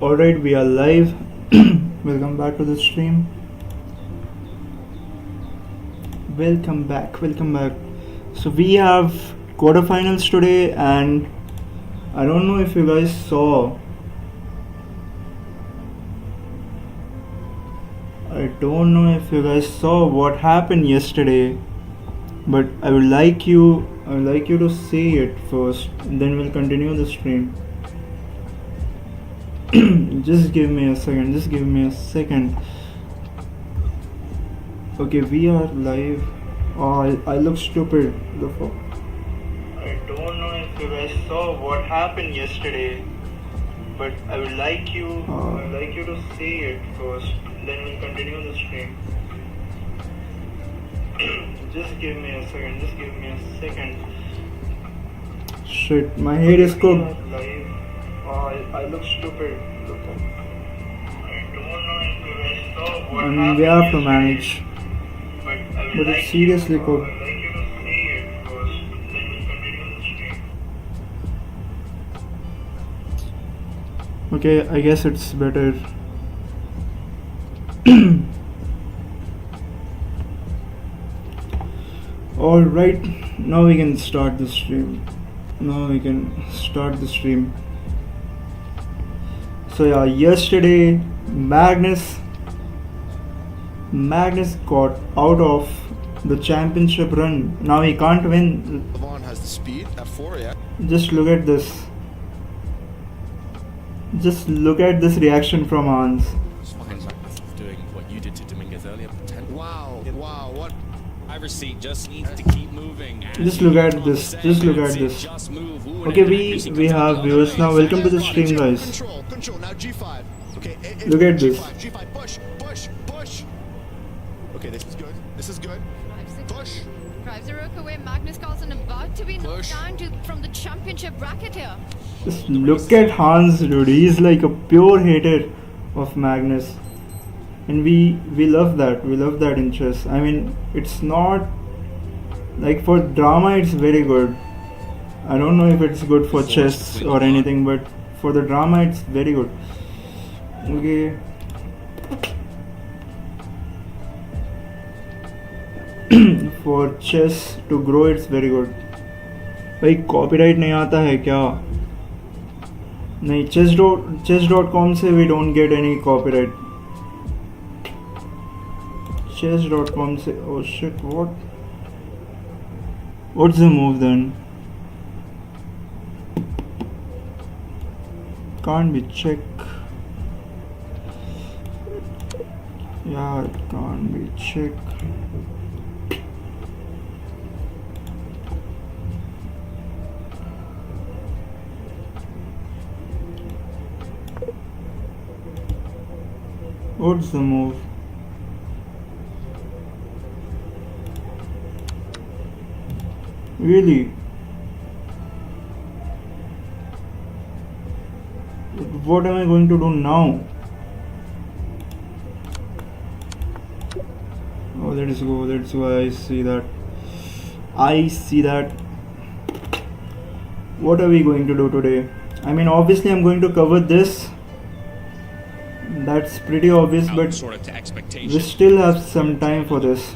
Alright, we are live. Welcome back to the stream. Welcome back. So we have quarterfinals today, and I don't know if you guys saw. What happened yesterday, but I would like you to see it first, and then we'll continue the stream. Just give me a second. Okay, we are live. Oh, I look stupid. The fuck? I don't know if you guys saw what happened yesterday, but I would like you to see it first, then we'll continue the stream. Just give me a second. Shit, my head is cooked. I look stupid. Look. I don't know if you guys saw what happened. We have to manage. But it's seriously cooked. I would like you to see it first, then we'll continue the stream. Okay, I guess it's better. Alright, now we can start the stream. So yeah, yesterday Magnus got out of the championship run. Now he can't win. Levon has the speed at 4, yeah. Just look at this. Just look at this reaction from Hans. It's fine, doing what you did to Dominguez earlier. Wow, what? Driver's seat just needs to keep moving. Just look at this. Okay, we have viewers now. Welcome to the stream, guys. Control. Now G5. Okay. Look at this. G5. Push. Okay, this is good. Push. Drives a rook away. Magnus Carlsen about to be knocked down from the championship bracket here. Just look at Hans, dude. He's like a pure hater of Magnus. And we love that. We love that in chess. I mean, it's not like for drama it's very good. I don't know if it's good for chess or anything, but for the drama it's very good. Okay. For chess to grow it's very good. भाई copyright नहीं आता है क्या? नहीं, chess.com से we don't get any copyright. Chess.com से oh shit, what's the move then? Can't be check. Yeah, it can't be check. What's the move? Really? What am I going to do now? Oh, let's go. I see that. What are we going to do today? I mean, obviously I'm going to cover this. That's pretty obvious, but we still have some time for this.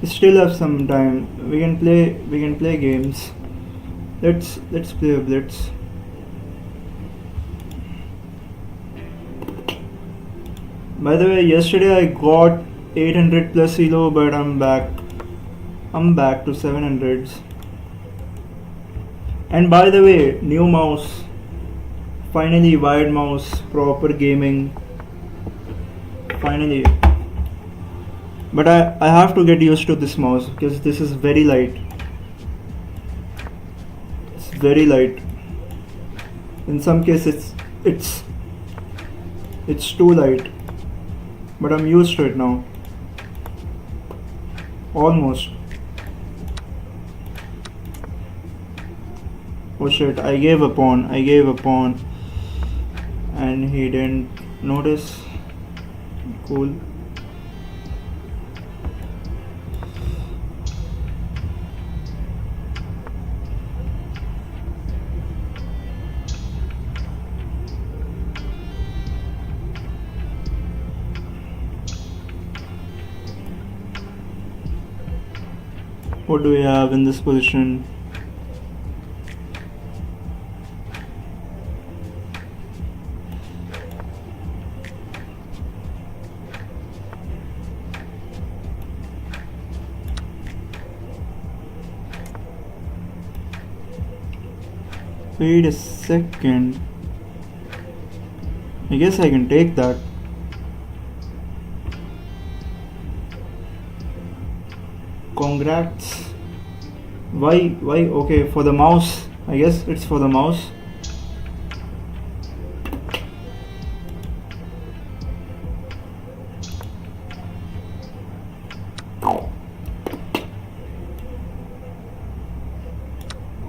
We still have some time. We can play games. Let's play a blitz. By the way, yesterday I got 800 plus elo, but I'm back to 700s. And by the way, new mouse. Finally, wired mouse, proper gaming. Finally. But I have to get used to this mouse because this is very light. It's very light. In some cases it's too light. But I'm used to it now. Almost. Oh shit, I gave a pawn. And he didn't notice. Cool. What do we have in this position? Wait a second. I guess I can take that. Congrats. Why? Okay, for the mouse. I guess it's for the mouse.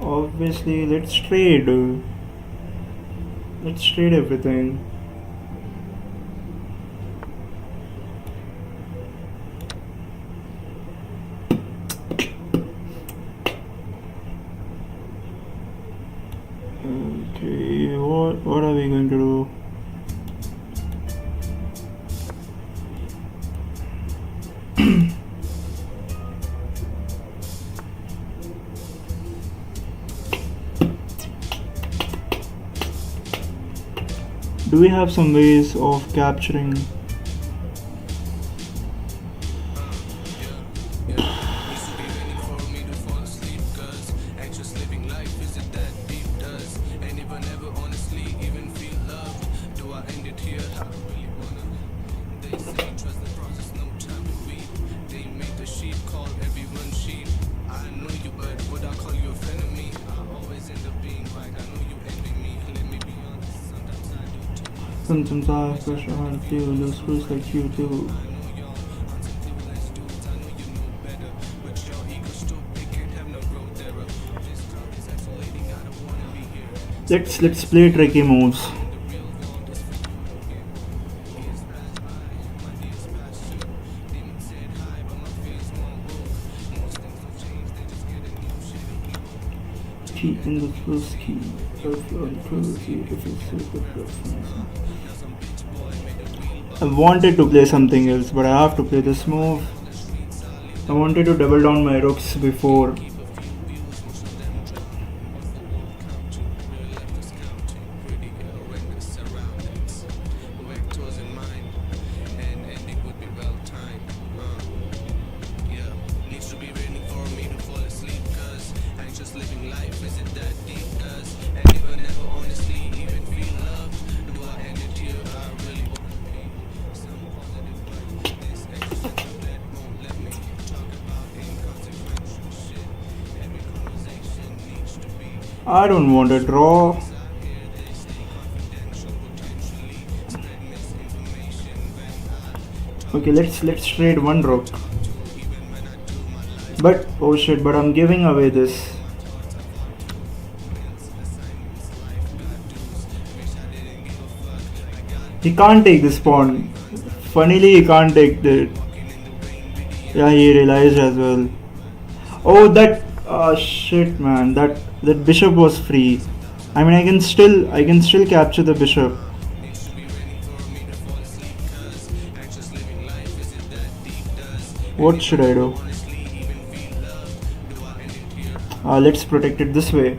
Obviously, let's trade. Let's trade everything. Okay, what are we going to do? Do we have some ways of capturing? Sometimes I crush on a few loose screws like you do. Let's play tricky moves. Key in the first key. I wanted to play something else, but I have to play this move. I wanted to double down my rooks before. I don't want to draw. Okay, let's trade one rook. But oh shit, but I'm giving away this. He can't take this pawn. Funnily, he can't take the. Yeah, he realized as well. Oh, that. Oh shit, man. That bishop was free. I mean, I can still capture the bishop. What should I do? Let's protect it this way.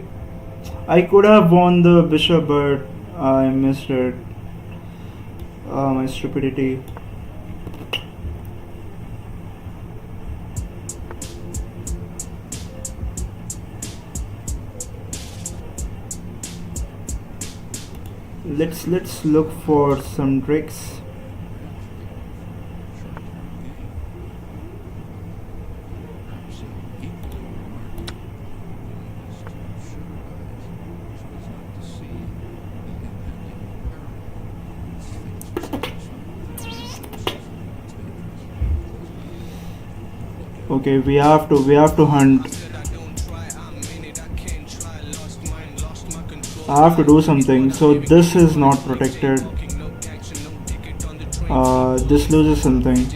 I could have won the bishop, but I missed it. My stupidity. Let's look for some tricks. Okay, we have to hunt. I have to do something. So this is not protected. This loses something.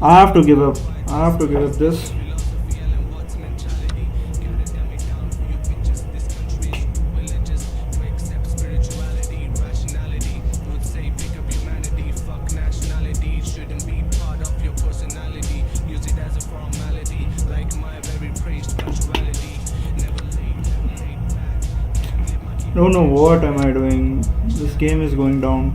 I have to give up. This. Don't know what am I doing. This game is going down.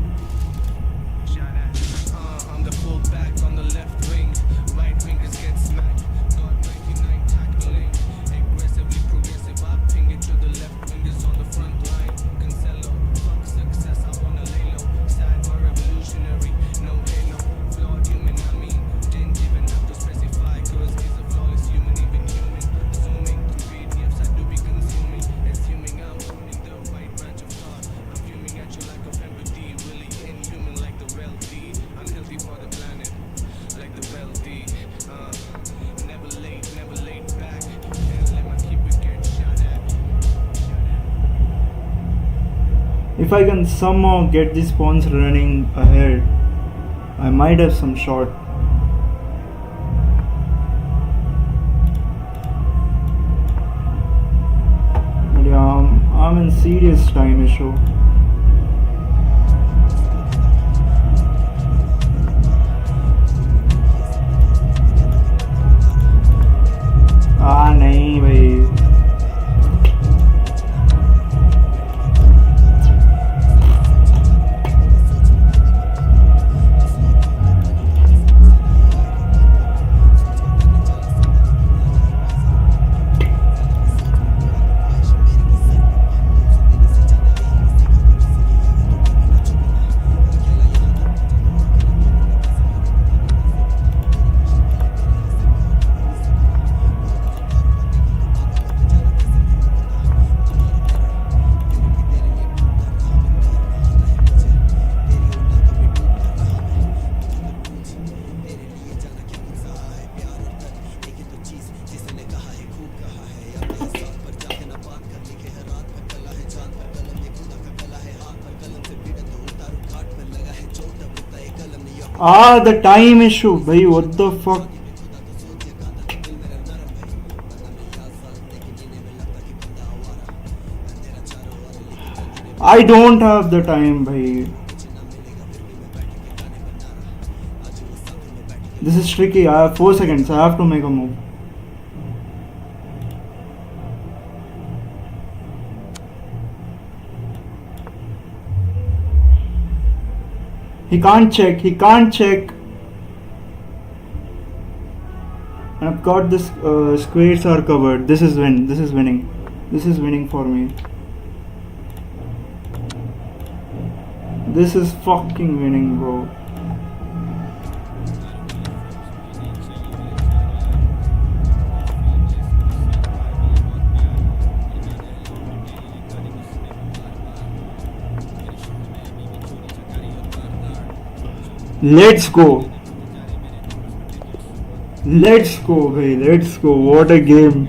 I'm the fullback on the left wing. Right wingers get smacked. Got 99 tackling. Aggressively progressive. I ping it to the left wingers on the front line. Cancelo. Fuck success. I wanna lay low. Cyber revolutionary. No halo. Flawed human. I mean, didn't even have to specify. Cause he's a flawless human. Even human. Zooming through PDFs. I do be consuming. Assuming I'm owning the right branch of thought. I'm fuming at you like a empathy. Really inhuman like the real D. Unhealthy for the planet, like the well D. Never laid back. Can't let my keeper get shot at. If I can somehow get these pawns running ahead, I might have some shot. But yeah, I'm in serious time issue. नहीं भाई. The time issue, bhai, what the fuck? I don't have the time, bhai. This is tricky. I have 4 seconds. I have to make a move. He can't check. And I've got this. Squares are covered. This is winning. This is winning for me. This is fucking winning, bro. Let's go, bhai. Let's go. What a game.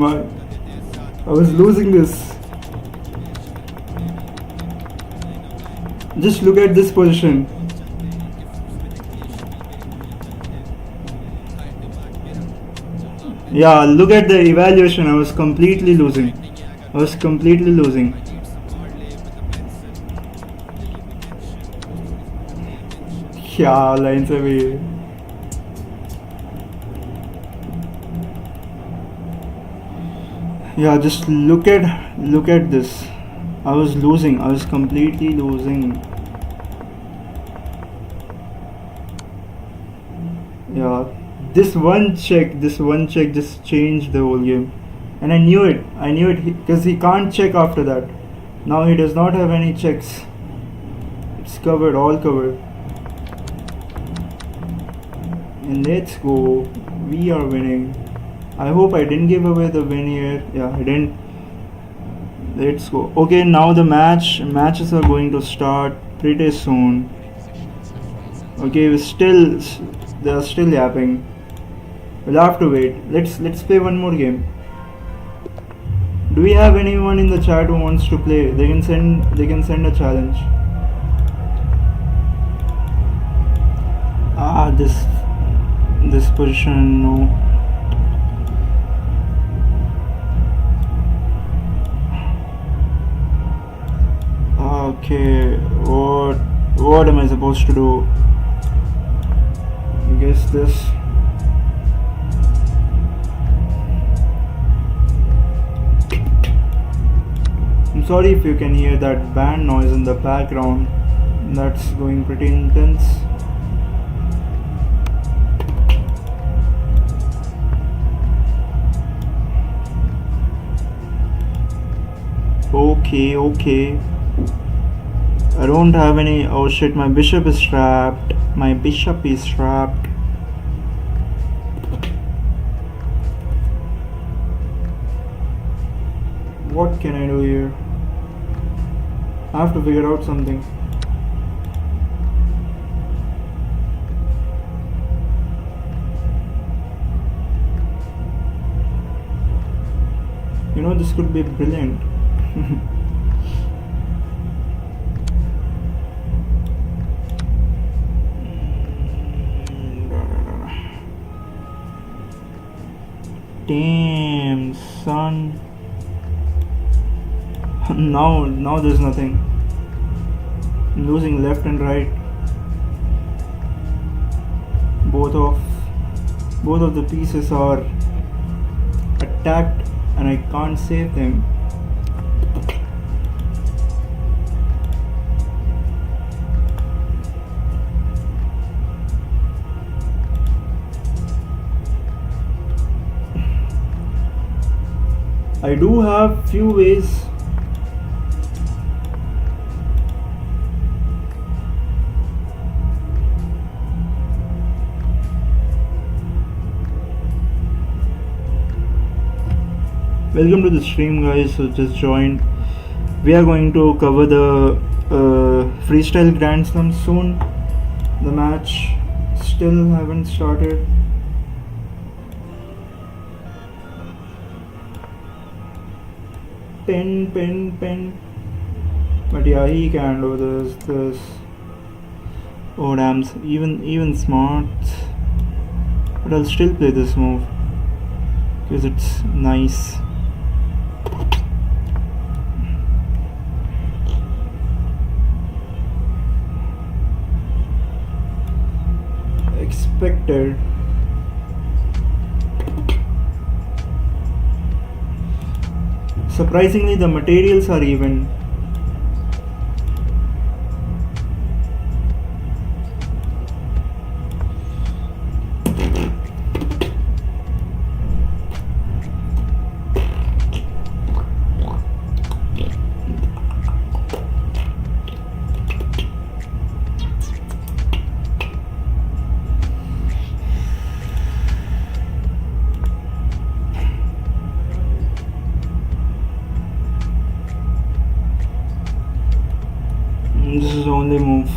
I was losing this. Just look at this position. Yeah, look at the evaluation. I was completely losing. क्या line से भी. Yeah, just look at this. I was completely losing. Yeah, this one check just changed the whole game. And I knew it because he can't check after that. Now he does not have any checks. It's covered, all covered. And let's go. We are winning. I hope I didn't give away the win here. Yeah, I didn't. Let's go. Okay, now the matches are going to start pretty soon. Okay, they are still yapping. We'll have to wait. Let's play one more game. Do we have anyone in the chat who wants to play? They can send a challenge. This position, no. Okay, what am I supposed to do? I guess this. Sorry if you can hear that band noise in the background. That's going pretty intense. Okay. I don't have any. Oh shit, my bishop is trapped. What can I do here? I have to figure out something. You know, this could be brilliant. Damn, son. Now there's nothing. I'm losing left and right. Both of the pieces are attacked and I can't save them. I do have few ways. Welcome to the stream, guys who just joined. We are going to cover the freestyle Grand Slam soon. The match still haven't started. Pin. But yeah, he can do this. Oh damn, even smart. But I'll still play this move because it's nice. Expected. Surprisingly, the materials are even. This is the only move.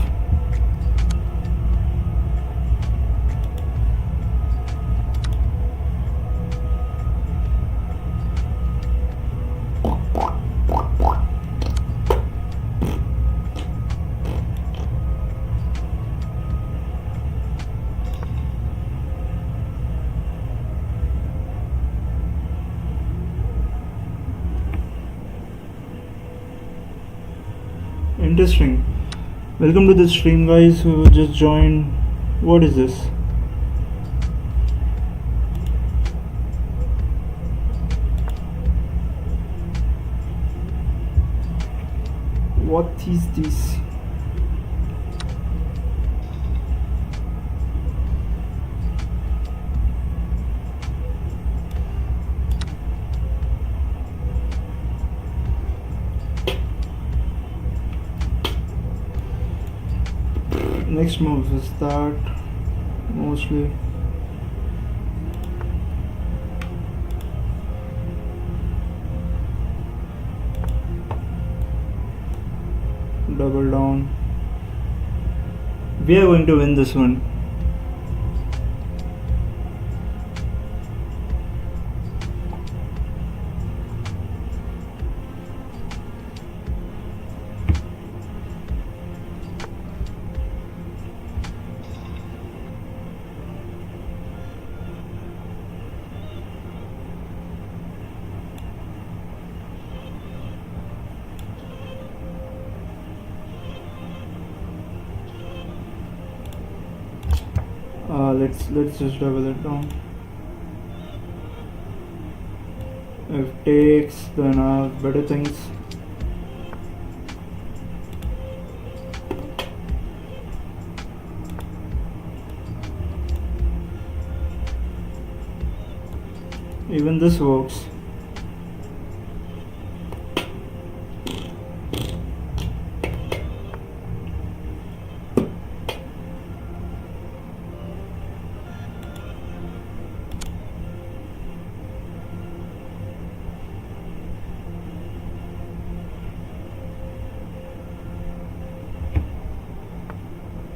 Interesting. Welcome to the stream, guys who just joined. What is this? What is this? Next move is that mostly. Double down. We are going to win this one. Let's just double it down. If takes, then I have better things. Even this works.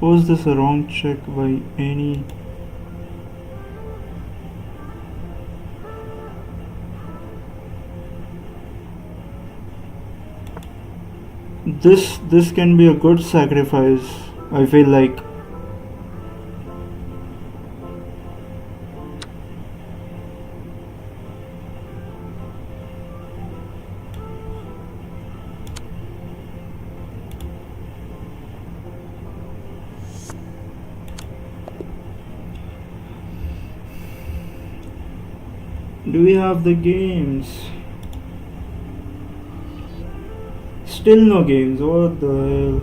Was this a wrong check by any? This can be a good sacrifice, I feel like. Do we have the games? Still no games. What the hell?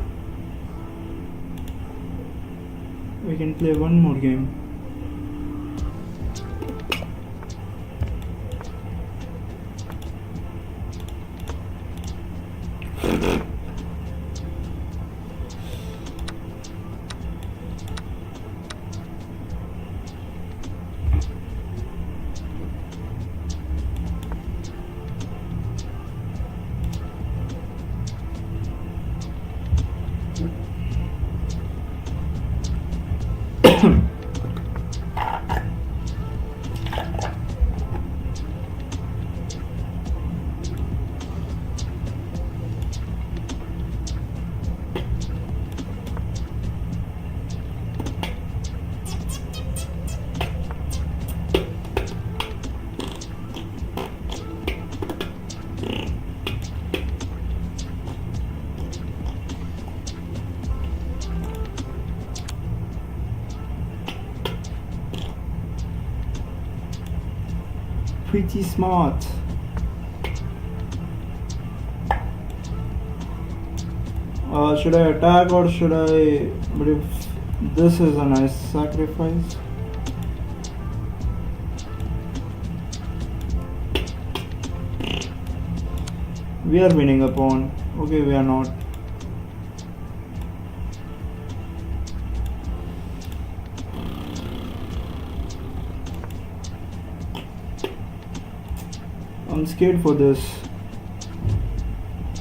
We can play one more game. Pretty smart. Should I attack or should I? But if this is a nice sacrifice. We are winning a pawn. Okay, we are not. I'm scared for this.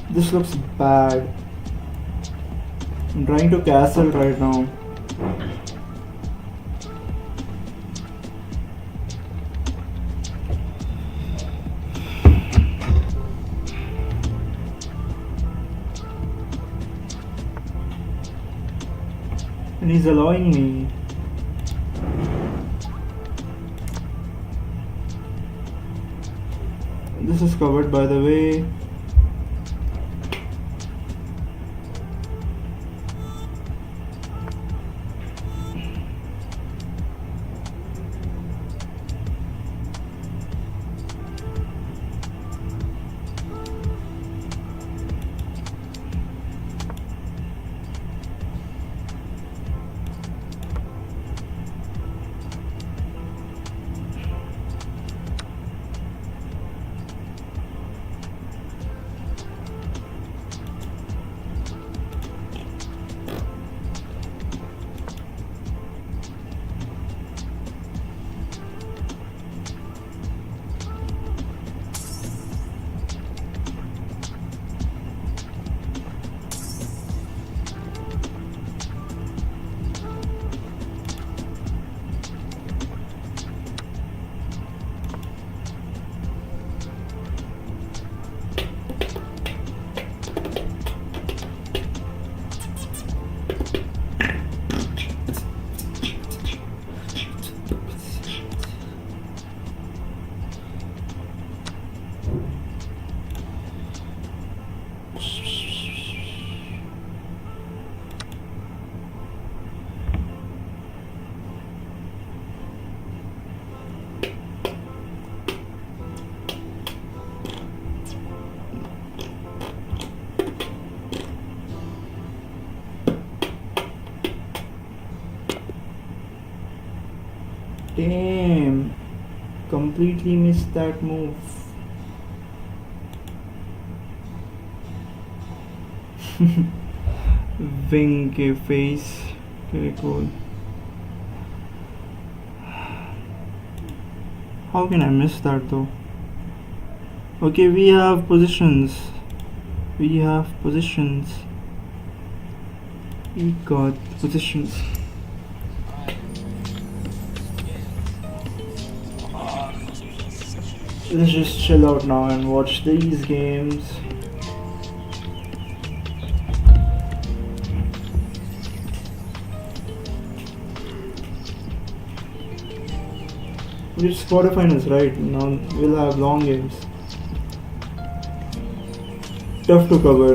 This looks bad. I'm trying to castle right now. And he's allowing me. This is covered, by the way. Damn. completely missed that move. Wing के face. Okay, cool. How can I miss that though? Okay, we have positions. We have positions. We got positions. Let's just chill out now and watch these games. It's quarterfinals, right? Now we'll have long games. Tough to cover.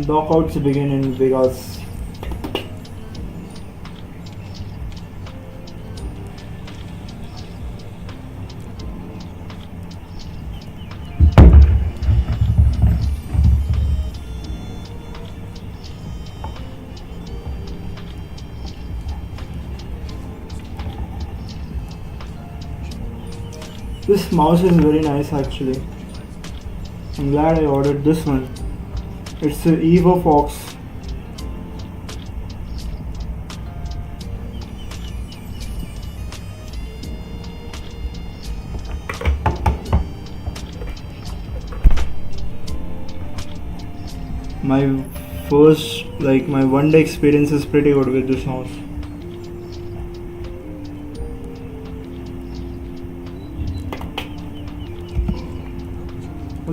Knockouts begin in Vegas. This mouse is very nice actually. I'm glad I ordered this one. It's the Evo Fox. My my one day experience is pretty good with this mouse.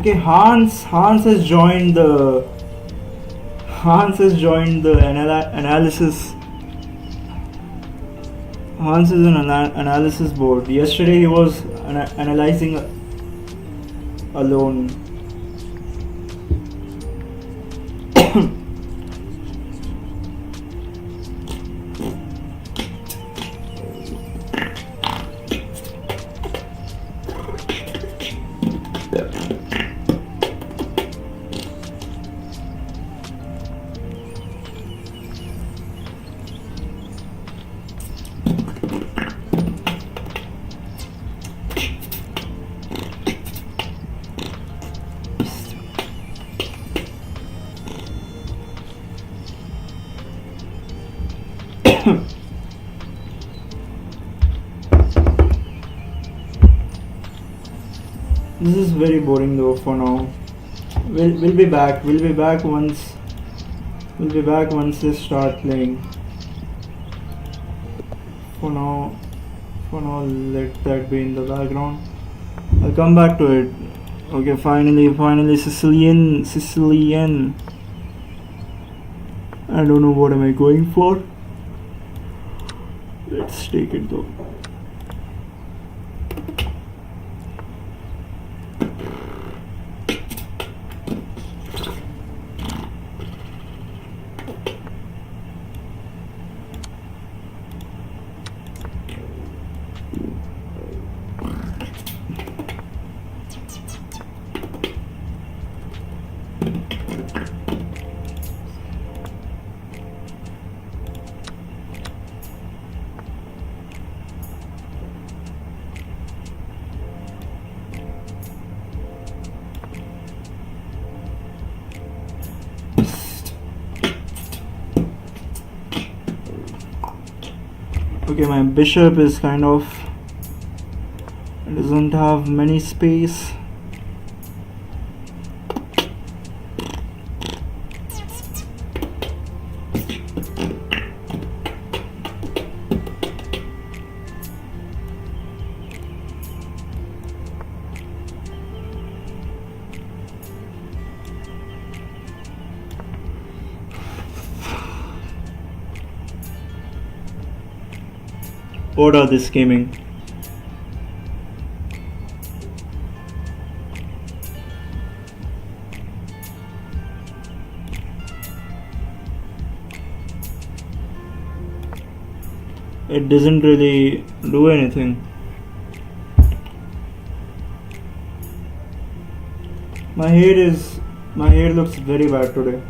Okay, Hans has joined the analysis. Hans is an analysis board. Yesterday he was analyzing alone. This is very boring though for now. We'll be back. We'll be back once they start playing. For now let that be in the background. I'll come back to it. Okay, finally Sicilian. I don't know what am I going for. Let's take it though. Okay, my bishop is kind of doesn't have many space. Order this gaming. it doesn't really do anything. My hair looks very bad today.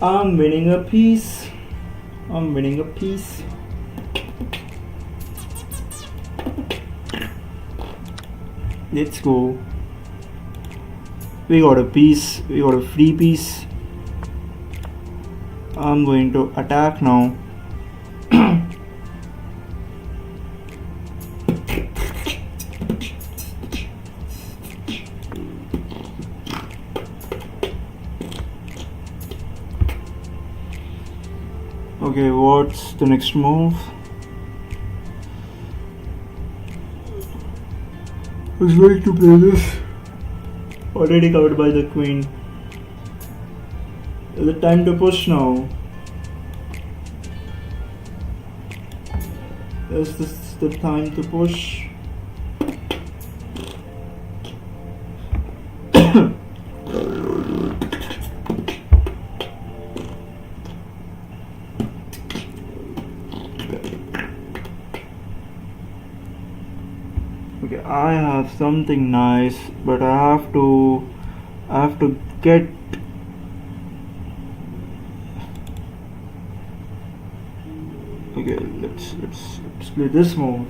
I'm winning a piece. I'm winning a piece. Let's go. We got a piece. We got a free piece. I'm going to attack now. Okay, what's the next move? I was going to play this. Already covered by the queen. Is it time to push now? Is this the time to push? Okay, I have something nice, but I have to get. Okay, let's play this move.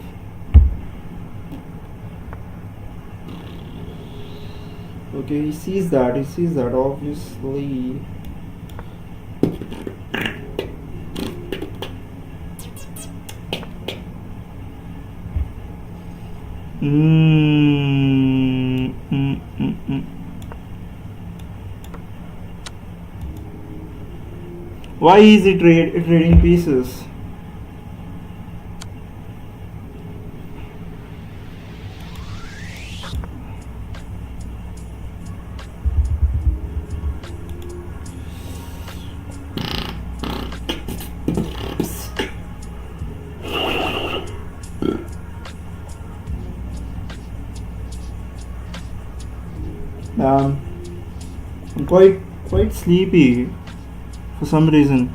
Okay, he sees that obviously. Why is he trading pieces? I'm quite sleepy for some reason.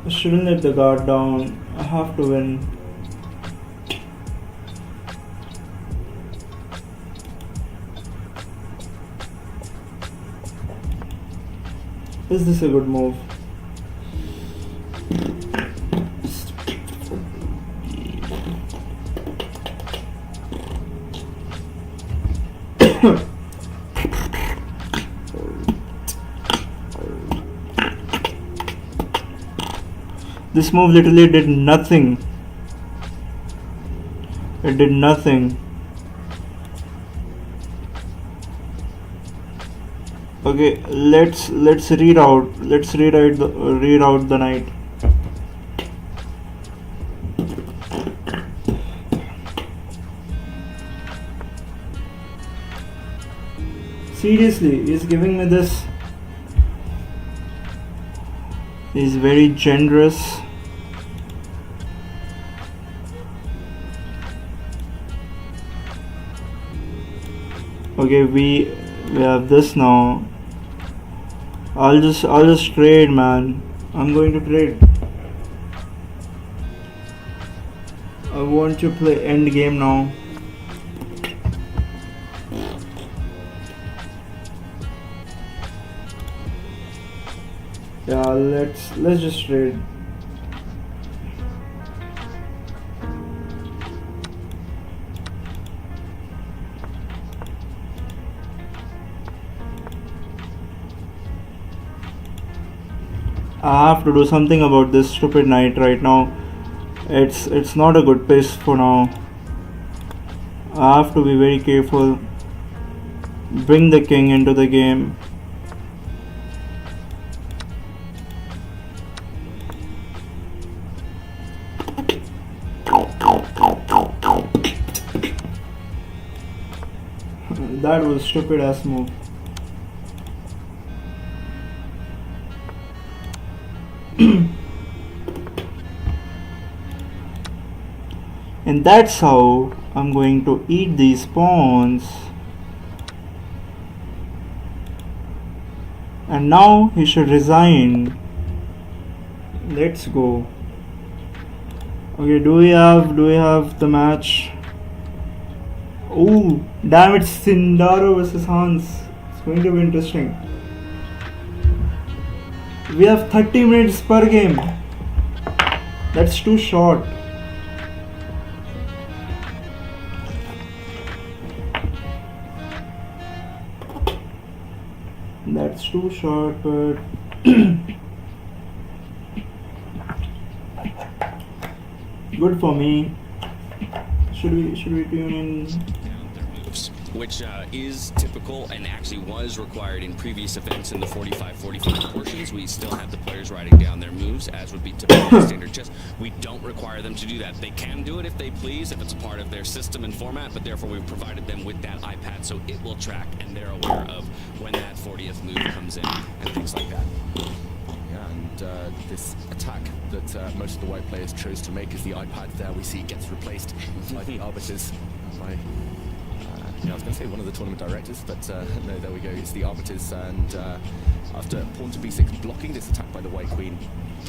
I shouldn't let the guard down. I have to win. Is this a good move? This move literally did nothing. It did nothing. Okay, let's reroute. Let's reroute the knight. Seriously, he's giving me this. He's very generous. Okay, we have this now. I'll just trade, man. I'm going to trade. I want to play end game now. Yeah, let's just trade. I have to do something about this stupid knight right now. It's not a good pace for now. I have to be very careful. Bring the king into the game. That was a stupid ass move. And that's how I'm going to eat these pawns. And now he should resign. Let's go. Okay, do we have the match? Oh, damn, it's Sindaro versus Hans. It's going to be interesting. We have 30 minutes per game. That's too short. That's too short, but good for me. Should we tune in? Their moves, which is typical and actually was required in previous events in the 45-45 portions. We still have the players writing down their moves, as would be typical in standard chess. We don't require them to do that. They can do it if they please, if it's a part of their system and format, but therefore we've provided them with that iPad so it will track and they're aware of when that 40th move comes in and things like that. Yeah, and this attack that most of the white players chose to make is the iPad there we see gets replaced by the arbiters. By, I was going to say one of the tournament directors, but no, there we go. It's the arbiters, and after pawn to b6 blocking this attack by the white queen,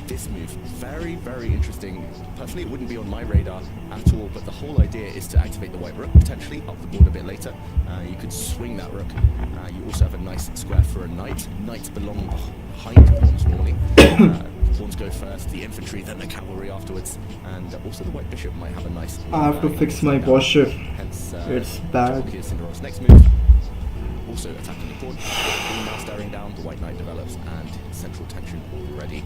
this move, very, very interesting. Personally, it wouldn't be on my radar at all, but the whole idea is to activate the white rook, potentially up the board a bit later. You could swing that rook. You also have a nice square for a knight. Knights belong behind pawns normally. Pawns go first, the infantry, then the cavalry afterwards, and also the white bishop might have a nice... I have to fix my posture. Hence, It's bad. Here's Cinderella's next move. Also attacking the pawn. Queen now staring down, the white knight develops, and central tension ready.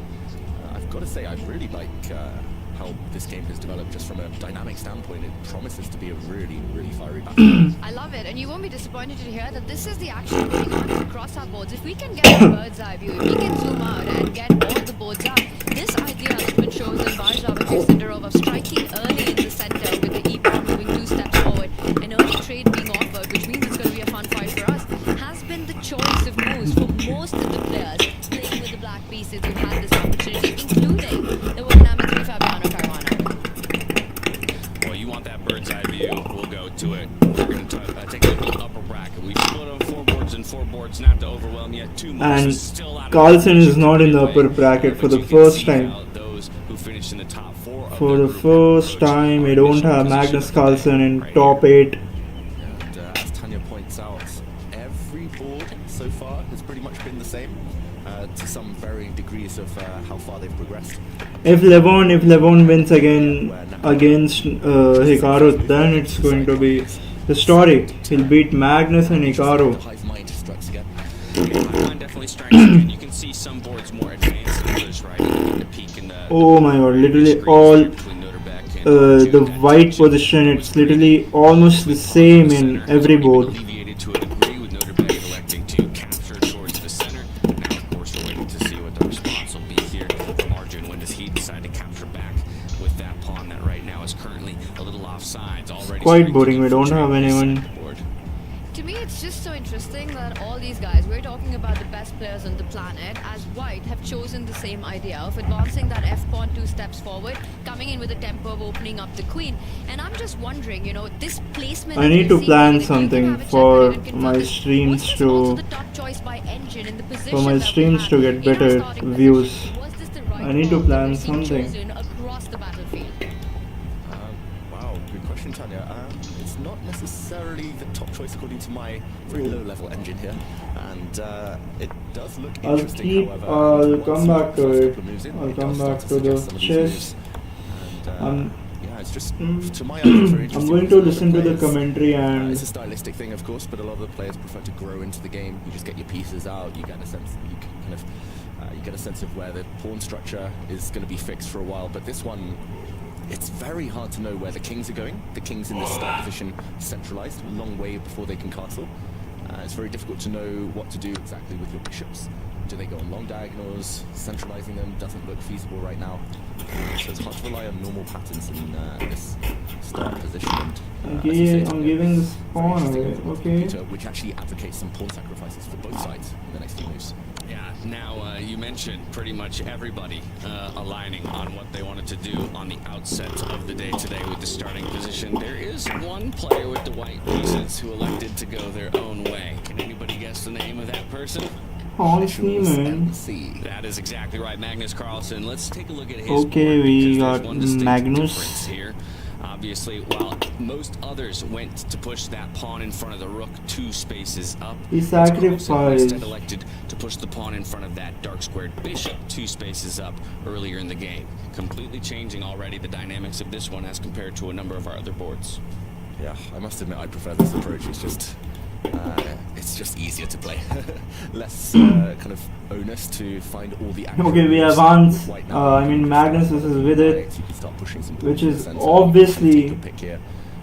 I've got to say, I really like how this game has developed just from a dynamic standpoint. It promises to be a really, really fiery battle. I love it, and you won't be disappointed to hear that this is the action going on across our boards. If we can get a bird's eye view, if we can zoom out and get all the boards up, this idea that's been chosen by Javed Sindarov of striking early in the center with the e-pawn moving 2 steps forward, an early trade being offered, which means it's going to be a fun fight for us, has been the choice of moves for most of the players playing with the black pieces who've had this opportunity, including the Vietnamese Fabiano Caruana. Well, you want that bird's eye view, we'll go to it. We're going to take a look at the upper bracket. We've split on 4 boards and 4 boards, not to overwhelm yet. 2 more. And Still out of Carlsen is position not in the anyway, upper bracket for but the you can first see time. how those who finished in the top 4 of For their the group first approach time, we our don't initial have position Magnus of the day Carlsen in right top here. 8. And as Tanya points out, every board so far has pretty much been the same, to some varying degrees of how far they've progressed. If Levon wins again against Hikaru, then it's going to be historic. He'll beat Magnus and The Hikaru. hive mind strikes again. Mine definitely strikes again. You can see some boards more advanced than others, right? You get the peak in the Oh my god, literally screens all there between Noterbeck and the June. white position, it's literally almost the same in every board. Alleviated to a degree with Noterbeck electing to capture towards the center. Now, of course, we're waiting to see what the response will be here from Arjun. When does he decide to capture back with that pawn that right now is currently a little offsides? Already Quite starting to boring, we don't infiltrate have the anyone. center board. To me, it's just so interesting that all these guys, we're talking about the best players on the planet, as white have chosen the same idea of advancing that f-pawn 2 steps forward, coming in with a tempo of opening up the queen. And I'm just wondering, this placement... I need to plan something for my What's streams this to also the top choice by Engine in the position for my that we streams have to get in our better starting views. position? Was this the right I need to call that plan we've seen something. chosen across the battlefield? Wow, good question, Tanya. It's not necessarily the top choice according to my very low-level engine here, and it does look I'll interesting. keep. However, I'll once come you back get the to first it. couple of moves in, I'll it come does start back to to suggest the some of these chess. moves. And yeah, it's just to my eye, it's very interesting. I'm going because to a lot of listen to the players- commentary It's and a stylistic thing, of course, but a lot of the players prefer to grow into the game. You just get your pieces out. You get a sense. You can kind of you get a sense of where the pawn structure is going to be fixed for a while. But this one, it's very hard to know where the kings are going. The kings in this start position centralized, a long way before they can castle. It's very difficult to know what to do exactly with your bishops. Do they go on long diagonals? Centralizing them doesn't look feasible right now. So it's hard to rely on normal patterns in this start position. And, as you Okay, say, I'm giving this very pawn interesting away. Okay. computer, which actually advocates some pawn sacrifices for both sides in the next few moves. Yeah, now you mentioned pretty much everybody aligning on what they wanted to do on the outset of the day today with the starting position. There is one player with the white pieces who elected to go their own way. Can anybody guess the name of that person? Hans Niemann. MC. That is exactly right, Magnus Carlsen. Let's take a look at his Okay, board we because there's got one distinct Magnus. difference here. Obviously, while most others went to push that pawn in front of the rook 2 spaces up, He Carlsen sacrificed. instead elected to push the pawn in front of that dark squared bishop 2 spaces up earlier in the game, completely changing already the dynamics of this one as compared to a number of our other boards. Yeah, I must admit I prefer this approach. It's just easier to play. Less kind of onus to find all the action. Okay, we have Hans. I mean Magnus is with it, You can start pushing some which pawns to the is center. obviously- Take a pick here,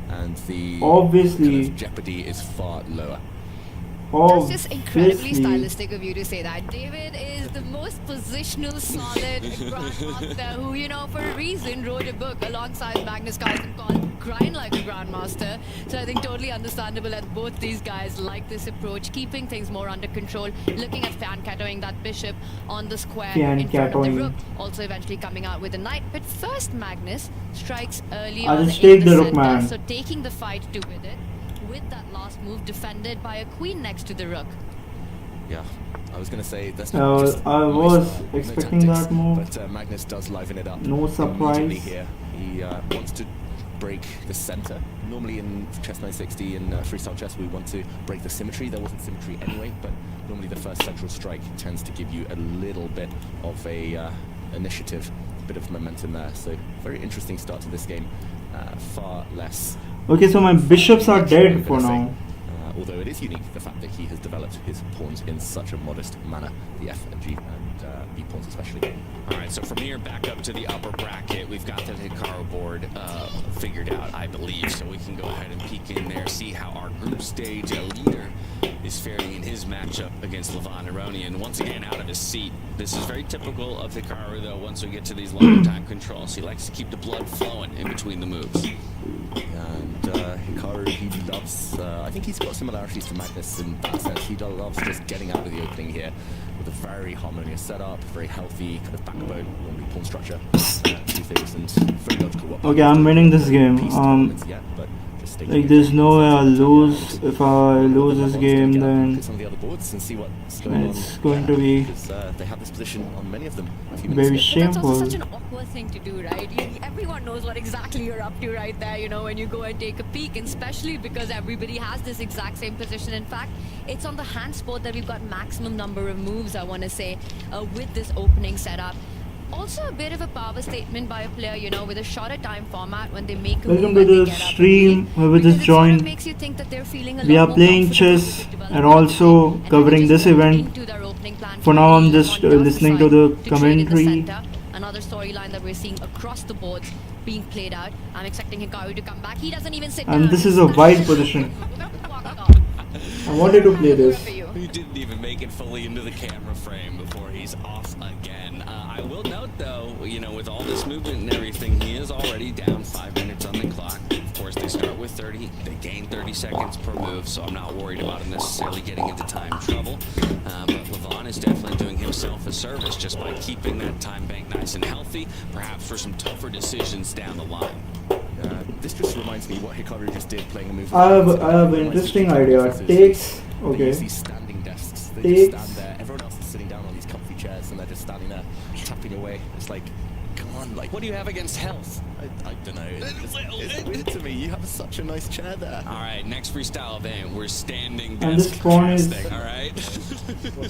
and the Obviously- kind of jeopardy is far lower. That's just incredibly Obviously. stylistic of you to say that. David is the most positional, solid grandmaster who, you know, for a reason wrote a book alongside Magnus Carlsen called Grind Like a Grandmaster. So I think totally understandable that both these guys like this approach, keeping things more under control, looking at fan-catoing that bishop on the square in front of the Fan-catoing. rook, also eventually coming out with a knight. But first Magnus strikes early I'll on just in take the the rook, center, man. so taking the fight to with it. With that last move defended by a queen next to the rook. Yeah, I was going to say that's I not was- just I nice was style, no expecting tactics, that move. But Magnus does liven it up. No surprise. Immediately here, he wants to break the center. Normally in chess 960 and freestyle chess, we want to break the symmetry. There wasn't symmetry anyway, but normally the first central strike tends to give you a little bit of a initiative, a bit of momentum there. So very interesting start to this game. Far less. Okay, so my bishops are dead I'm for gonna say. now. Although it is unique, the fact that he has developed his pawns in such a modest manner, the F and G and B pawns especially. All right, so from here back up to the upper bracket, we've got the Hikaru board figured out, I believe. So we can go ahead and peek in there, see how our group stage leader is faring in his matchup against Levon Aronian. Once again, out of his seat. This is very typical of Hikaru, though, once we get to these longer time controls. He likes to keep the blood flowing in between the moves. And Hikaru, he loves, I think he's got similarities to Magnus in that sense. He loves just getting out of the opening here with a very harmonious setup, very healthy kind of backbone, normally pawn structure, two things, and very logical. Okay, I'm winning this game. Piece developments yet, but just sticking Like it. there's no way I'll lose. If I lose this game, Get up and look then at some of the other boards and see what's going it's on going there, to be because they have this position on many of them a few very minutes ago. But that's also shameful. such an awkward thing to do, right? Everyone knows what exactly you're up to right there, you know, when you go and take a peek, and especially because everybody has this exact same position. In fact, it's on the hand spot that we've got maximum number of moves, I want to say, with this opening setup. Also a bit of a power statement by a player, you know, with a shorter time format when they make a Welcome move to and the they get up stream, early, whoever because just it sort of joined. makes you think that they're feeling a We lot are more playing comfortable chess with developing and also and covering just this walk event. into their opening plan For now, I'm training just on your listening to side the to trade in the commentary. center. Another storyline that we're seeing across the boards being played out. I'm expecting Hikaru to come back. He doesn't even sit down. And this is a wide position. I wanted to play this. He didn't even make it fully into the camera frame before he's off again. I will note, though, you know, with all this movement and everything, he is already down 5 minutes on the clock. Of course, they start with 30. They gain 30 seconds per move, so I'm not worried about him necessarily getting into time trouble. But Levon is definitely doing himself a service just by keeping that time bank nice and healthy, perhaps for some tougher decisions down the line. This just reminds me what Hikaru just did playing a move. I have an interesting idea. Takes. They Okay. use these standing desks. They Takes. just stand there. Everyone else is sitting down on these comfy chairs, and they're just standing there, tapping away. It's like, come on, like, What do you have against health? I don't know. It's weird to me. You have such a nice chair there. All right, next freestyle event, we're standing And this desk pawn is- casting, all right?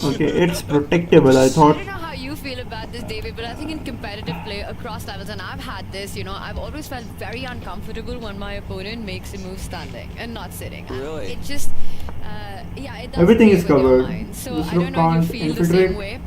Okay, it's protectable. I thought. I don't know how you feel about this, David, but I think in competitive play across levels, and I've had this, you know, I've always felt very uncomfortable when my opponent makes a move standing and not sitting. And Really? it just, yeah, it does Everything play is with your covered. mind. So This I don't rook know if you can't feel the infiltrate. same way.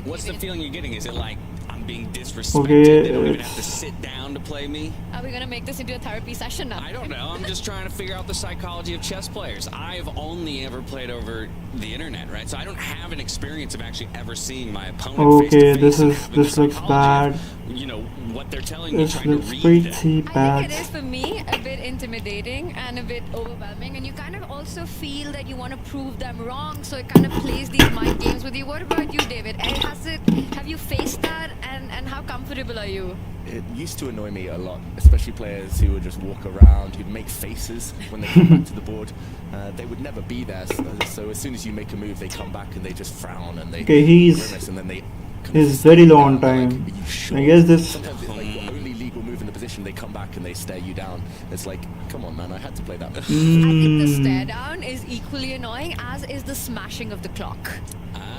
What's the David? feeling you're getting? Is it like I'm being disrespected. Okay, They don't even have to it's- sit down to play me. Are we gonna make this into a therapy session now? I don't know. I'm just trying to figure out the psychology of chess players. I've only ever played over the internet, right? So I don't have an experience of actually ever seeing my opponent face to Okay, face this and is having the this looks psychology of, bad. you know what they're telling me, This trying to looks read pretty them. I bad. think it is for me a bit intimidating and a bit overwhelming, and you kind of also feel that you want to prove them wrong, so it kind of plays these mind games with you. What about you, David? Have you faced that, and how comfortable are you? It used to annoy me a lot, especially players who would just walk around, who'd make faces when they come back to the board. They would never be there, so as soon as you make a move, they come back and they just frown and they Okay, he's- grimace, and then they kind of He's stare very you low on down, like, time. "Are you sure?" I guess this. Sometimes it's like the only legal move in the position, they come back and they stare you down. It's like, come on, man, I had to play that. I think the stare Mm, down is equally annoying, as is the smashing of the clock.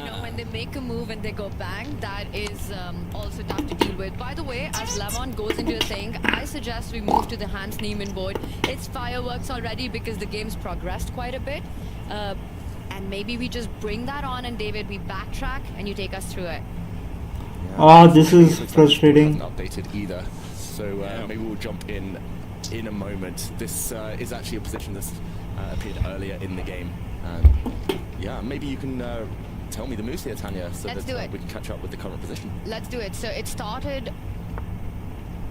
You know, when they make a move and they go bang, that is also tough to deal with. By the way, as Levon goes into a thing, I suggest we move to the Hans Niemann board. It's fireworks already because the game's progressed quite a bit. And maybe we just bring that on, and David, we backtrack and you take us through it. Ah, this is Looks like the board frustrating. hasn't updated either, so maybe we'll jump in a moment. This is actually a position that's appeared earlier in the game, and yeah, maybe you can tell me the moves here, Tanya, so Let's that do it. we can catch up with the current position. Let's do it. So it started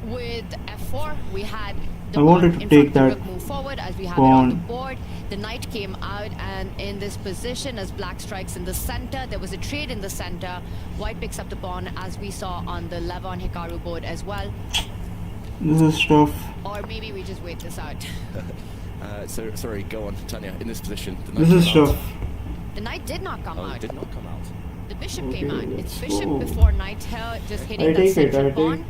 with F4. We had the I wanted pawn to in take front of the that rook move forward as we have it on the pawn. board. The knight came out, and in this position, as black strikes in the center, there was a trade in the center. White picks up the pawn, as we saw on the Levon Hikaru board as well. This is tough. Or maybe we just wait this out. So sorry, go on, Tanya. In this position, the This knight is came out. tough. The knight did not come Oh, it out. did not come out. The bishop Okay, came out. let's It's bishop go. before knight here, just hitting I that take it, central I pawn. take.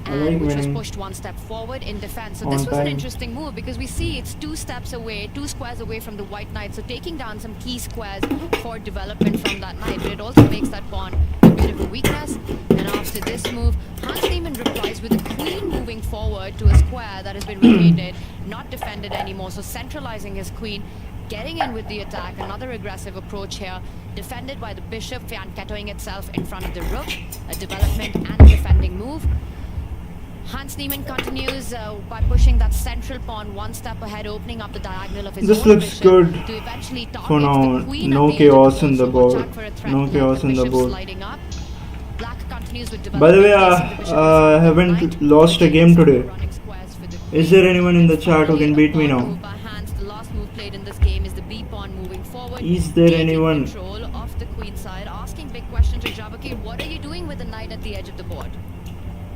I And like which was winning. pushed one step forward in defense. So On this was an time. interesting move because we see it's 2 steps away, 2 squares away from the white knight. So taking down some key squares for development from that knight. But it also makes that pawn a bit of a weakness. And after this move, Hans Niemann replies with a queen moving forward to a square that has been vacated, not defended anymore. So centralizing his queen, getting in with the attack, another aggressive approach here, defended by the bishop, fianchettoing itself in front of the rook, a development and a defending move. Hans Niemann continues by pushing that central pawn 1 step ahead, opening up the diagonal of his This own looks bishop good to eventually target for now. the queen No at the edge of chaos the in the board. So board. watch out for a threat No like chaos the in the bishop board. sliding up. Black continues with By the way, development, placing the bishop I in front of the haven't knight. lost a game today. Running squares for the Is there anyone in the chat who Finally, can a beat me pawn now? move by Hans. The last move played in this game is the B pawn moving forward. Is there taking anyone? control of the queen side, asking big questions to Jabakir. What are you doing with the knight at the edge of the board?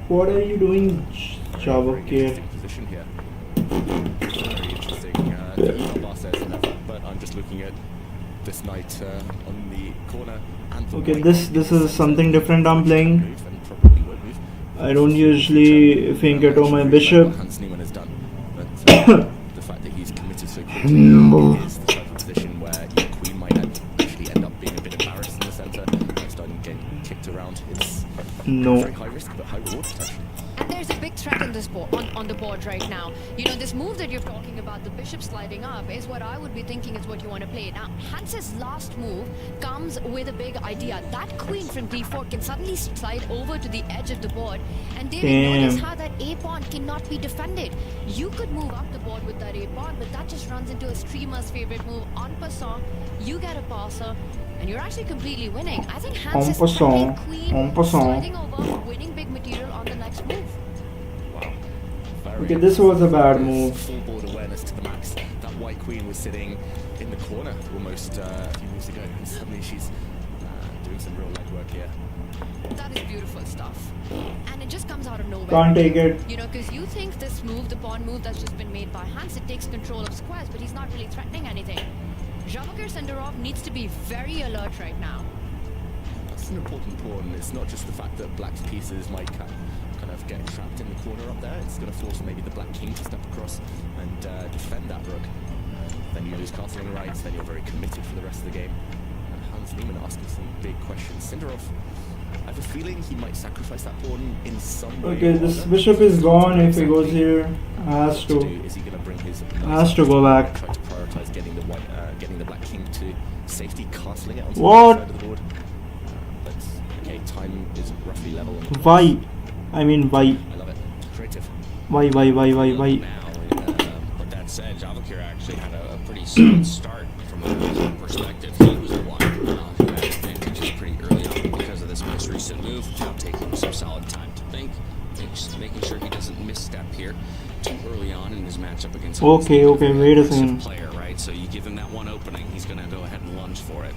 What are you doing, Very Javakir? interesting position here. Very interesting. Bar says never, but I'm just looking at this knight on the corner. And the Okay, white this knight is in the something center. different I'm playing. Move and probably would move. I don't usually fianchetto my bishop. What Hans Niemann has done, but the fact that he's committed so quickly is the type of position where your queen might actually end up being a bit embarrassed in the center and starting getting kicked around. It's No. very high risk but high reward potential. And there's a big threat on this board, on the board right now. You know, this move that you're talking about, the bishop sliding up, is what I would be thinking is what you want to play. Now, Hans's last move comes with a big idea. That queen from d4 can suddenly slide over to the edge of the board. And David, notice Damn. how that a pawn cannot be defended. You could move up the board with that a pawn, but that just runs into a streamer's favorite move. En passant, you get a passer, and you're actually completely winning. I think Hans is playing queen, En passant. sliding over, winning big material on the next move. Wow. Very Okay, this was a bad There's move. Full board awareness to the max. That white queen was sitting in the corner almost a few moves ago, and suddenly she's doing some real legwork here. That is beautiful stuff. And it just comes out of nowhere. Can't take it. You know, because you think this move, the pawn move that's just been made by Hans, it takes control of squares, but he's not really threatening anything. Jabakir Senderov needs to be very alert right now. That's an important pawn. It's not just the fact that black's pieces might kind of get trapped in the corner up there. It's going to force maybe the black king to step across and defend that rook. Then you lose castling rights, then you're very committed for the rest of the game. And Hans Niemann asking some big questions. Sindarov, I have a feeling he might sacrifice that pawn in some way. Okay, or this other. bishop is gone. If he goes here, has To do, to. is he going to bring his Has to go back. Try to prioritize getting the white, getting the black king to safety, castling it onto What? the other side of the board. But Okay, time is roughly level. Why? I mean, why? I love it. Creative. Why? Now, but that said, Javakir actually had a pretty solid start from a perspective. He was the one who had advantages pretty early on because of this most recent move. Now taking some solid time to think, making sure he doesn't misstep here too early on in his matchup against. Okay, wait a second. Player, right? So you give him that one opening, he's going to go ahead and lunge for it.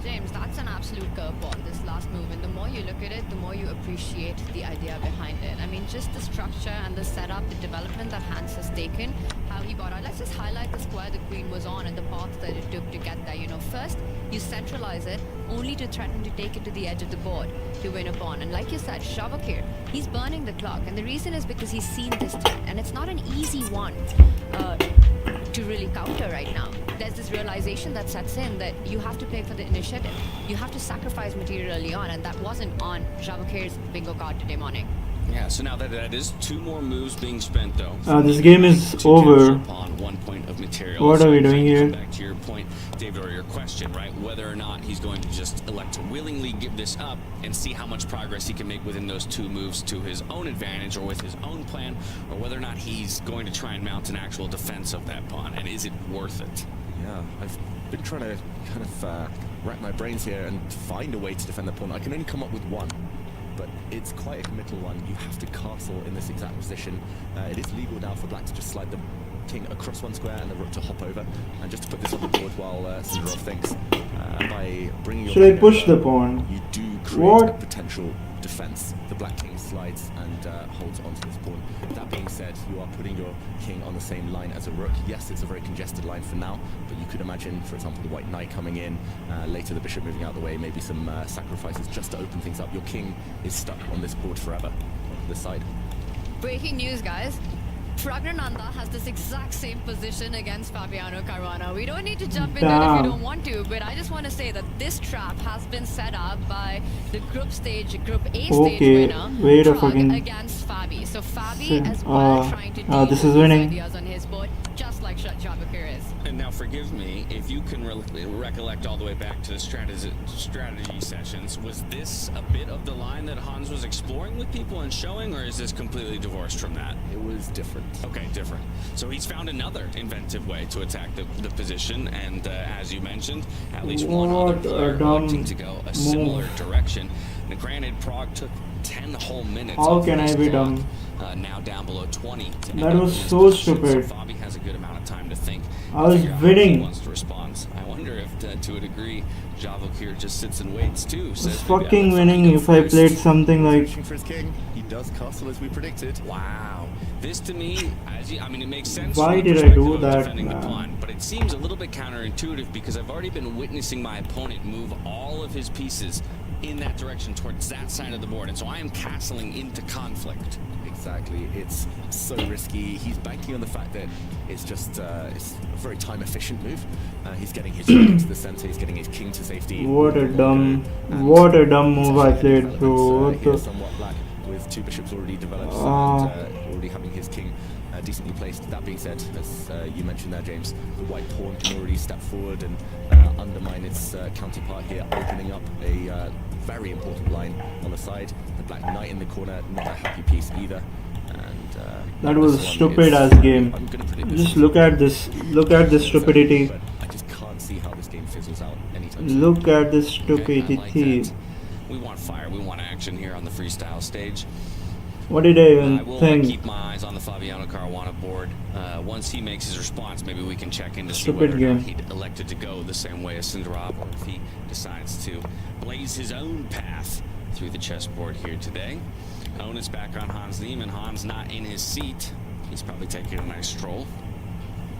James, that's an absolute curveball, this last move. And the more you look at it, the more you appreciate the idea behind it. I mean, just the structure and the setup, the development that Hans has taken, how he bought out. Let's just highlight the square the queen was on and the path that it took to get there. You know, first, you centralize it, only to threaten to take it to the edge of the board to win a pawn. And like you said, Shavakir, he's burning the clock. And the reason is because he's seen this threat. And it's not an easy one to really counter right now. There's this realization that sets in that you have to play for the initiative. You have to sacrifice material early on, and that wasn't on Javakir's bingo card today morning. Yeah, so now that is 2 more moves being spent though. This game is Two over. taps upon 1 point of material. What are we doing to here? come back to your point, David, or your question, right? Whether or not he's going to just elect to willingly give this up and see how much progress he can make within those 2 moves to his own advantage or with his own plan, or whether or not he's going to try and mount an actual defense of that pawn, and is it worth it? Yeah, I've been trying to kind of rack my brains here and find a way to defend the pawn. I can only come up with one, but it's quite a committal one. You have to castle in this exact position. It is legal now for black to just slide the king across one square and the rook to hop over. And just to put this on the board while Sindarov thinks, by bringing your Should I king push over, the pawn? you do create What? a potential defense. The black king slides and holds onto this pawn. That being said, you are putting your king on the same line as a rook. Yes, it's a very congested line for now, but you could imagine, for example, the white knight coming in, later the bishop moving out the way, maybe some sacrifices just to open things up. Your king is stuck on this board forever, on this side. Breaking news, guys. Pragnananda has this exact same position against Fabiano Caruana. We don't need to jump into it if Damn. you don't want to, but I just want to say that this trap has been set up by the Group A stage Okay, winner, wait a Prag, fucking against Fabi. So Fabi se- as well trying to deal this with is winning. ideas on his board, just like Javakir is. And now forgive me, if you can recollect all the way back to the strategy sessions, was this a bit of the line that Hans was exploring with people and showing, or is this completely divorced from that? It was different. Okay, different. So he's found another inventive way to attack the position, and as you mentioned, at least one other What a player dumb electing to go a similar direction. Now, granted, Prague took 10 whole minutes. How off can this I be clock, dumb? now down below 20. to That end up was in this so position. stupid. So Fabi has a good amount of time to think. I was figure out how winning. He wants to respond. I wonder if, to a degree, Javokir just sits and waits too. I was Says, maybe fucking I'll winning find if him I first. played something like Searching for his king. He does castle as we predicted. Wow. This to me, I mean, it makes sense. Why from the did I do perspective of that, defending the man? pawn, but it seems a little bit counterintuitive because I've already been witnessing my opponent move all of his pieces in that direction towards that side of the board, and so I am castling into conflict. Exactly. It's so risky. He's banking on the fact that it's just it's a very time efficient move. He's getting his rook into the center. He's getting his king to safety. what a dumb And move I played, bro. What here the somewhat black with 2 bishops already developed Ah. and already having his king decently placed. That being said, as you mentioned there, James, the white pawn can already step forward and undermine its counterpart here, opening up a very important line on the side. The black knight in the corner, not a happy piece either. And That was this one stupid is- as game. I'm gonna predict this Just one. look at this stupidity. But I just can't see how this game fizzles out anytime soon. Look at this Okay, I like stupidity. that. We want fire. We want action here on the freestyle stage. What did I I even will think? keep my eyes on the Fabiano Caruana board. Once he makes his response, maybe we can check in to see Stupid whether or not game. he'd elected to go the same way as Sindarov, or if he decides to blaze his own path through the chessboard here today. Onus back on Hans Niemann. Hans not in his seat. He's probably taking a nice stroll.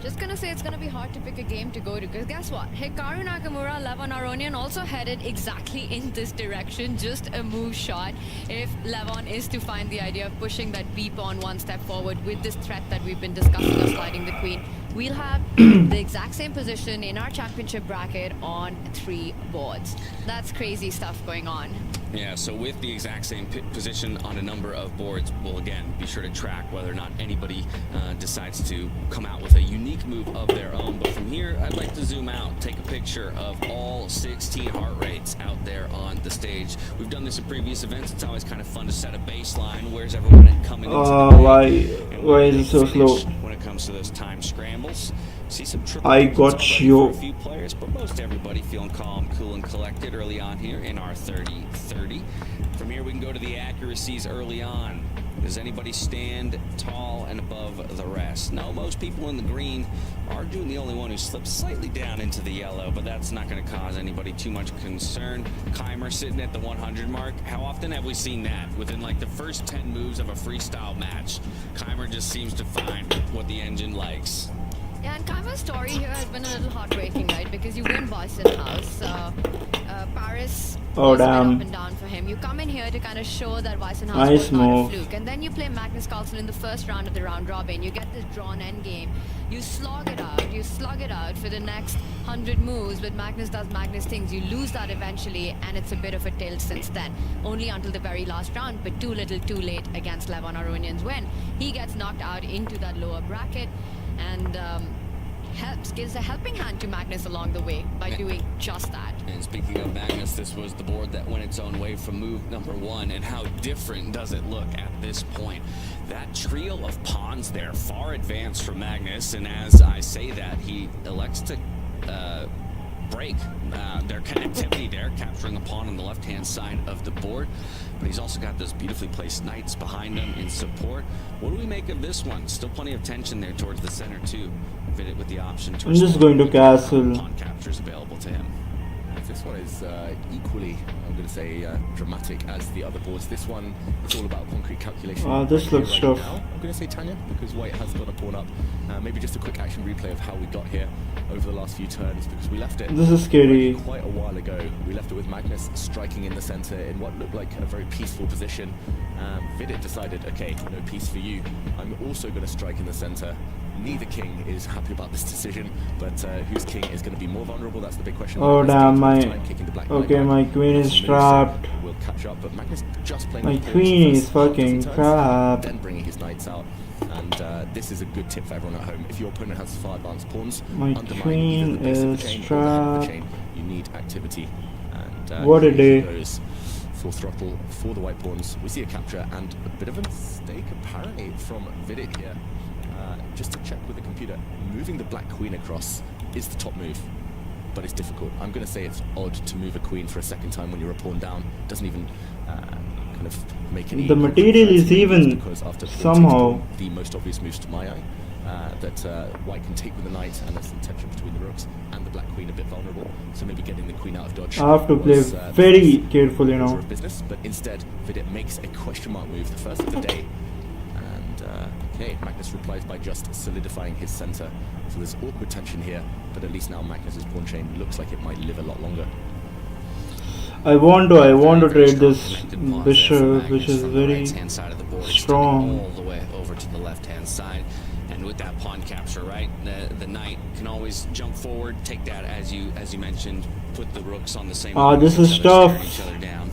Just gonna say it's gonna be hard to pick a game to go to, because guess what? Hikaru Nakamura, Levon Aronian also headed exactly in this direction, just a move shot. If Levon is to find the idea of pushing that B pawn one step forward with this threat that we've been discussing of sliding the queen, we'll have the exact same position in our championship bracket on 3 boards. That's crazy stuff going on. Yeah, so with the exact same position on a number of boards, we'll again be sure to track whether or not anybody decides to come out with a unique move of their own. But from here, I'd like to zoom out, take a picture of all 16 heart rates out there on the stage. We've done this in previous events. It's always kind of fun to set a baseline. Where's everyone coming into the why is it so slow? when it comes to those time scrambles? See some I got for you. a few players, but most everybody feeling calm, cool, and collected early on here in our 30-30. From here, we can go to the accuracies early on. Does anybody stand tall and above the rest? No, most people in the green are doing the only one who slips slightly down into the yellow, but that's not going to cause anybody too much concern. Keimer sitting at the 100 mark. How often have we seen that? Within like the first 10 moves of a freestyle match, Keimer just seems to find what the engine likes. Yeah, and Kaima's story here has been a little heartbreaking, right? Because you win Boston House. Paris was a bit up and down for him. You come in here to kind of show that Weissenhaus was not a fluke. And then you play Magnus Carlsen in the first round of the round robin. You get this drawn end game. You slog it out. You slug it out for the next 100 moves. But Magnus does Magnus things. You lose that eventually, and it's a bit of a tilt since then. Only until the very last round, but too little too late against Levon Aronian's when he gets knocked out into that lower bracket. And gives a helping hand to Magnus along the way by doing just that. And speaking of Magnus, this was the board that went its own way from move number 1. And how different does it look at this point? That trio of pawns there, far advanced from Magnus. And as I say that, he elects to break their connectivity there, capturing a pawn on the left-hand side of the board. But he's also got those beautifully placed knights behind him in support. What do we make of this one? Still plenty of tension there towards the center too. Fitted with the option to I'm just going to castle. pawn captures available to him. This one is equally, I'm going to say, dramatic as the other boards. This one, it's all about concrete calculation. This looks Right tough. now, I'm going to say Tanya, because White has got a pawn up. Maybe just a quick action replay of how we got here over the last few turns, because we left it This is scary. quite a while ago. We left it with Magnus striking in the center in what looked like a very peaceful position. Vidit decided, okay, no peace for you. I'm also going to strike in the center. Neither king is happy about this decision, but whose king is going to be more vulnerable? That's the big question. Oh Magnus damn, takes my his time kicking the black knight back. my queen is Some moves trapped. Will catch up, but Magnus just playing My with pawns queen for is the first half fucking dozen turns, trapped. then bringing his knights out. And this is a good tip for everyone at home. If your opponent has far advanced pawns, My undermine queen either the base of the is chain or the head of the trapped. chain. You need activity. And What a here he day. goes. Full throttle for the white pawns. We see a capture and a bit of a mistake apparently from Vidit here. Just to check with the computer, moving the black queen across is the top move, but it's difficult. I'm going to say it's odd to move a queen for a second time when you're a pawn down. Doesn't even kind of make any. The material is even because after pawn somehow. takes pawn, the most obvious moves to my eye that White can take with the knight, and there's some tension between the rooks and the black queen a bit vulnerable. So maybe getting the queen out of dodge. I have to play was, very careful, you order know. of business, but instead Vidit makes a question mark move, the first of the day. Okay, Magnus replies by just solidifying his center. So there's awkward tension here, but at least now Magnus's pawn chain looks like it might live a lot longer. I want to Very trade strong this connected pawn there for bishop, which Magnus is from the very right-hand side of the board, extending strong. all the way over to the left-hand side. And with that pawn capture, right, the knight can always jump forward, take that as you mentioned, put the rooks on the same. line This as is each other, tough. staring each other down.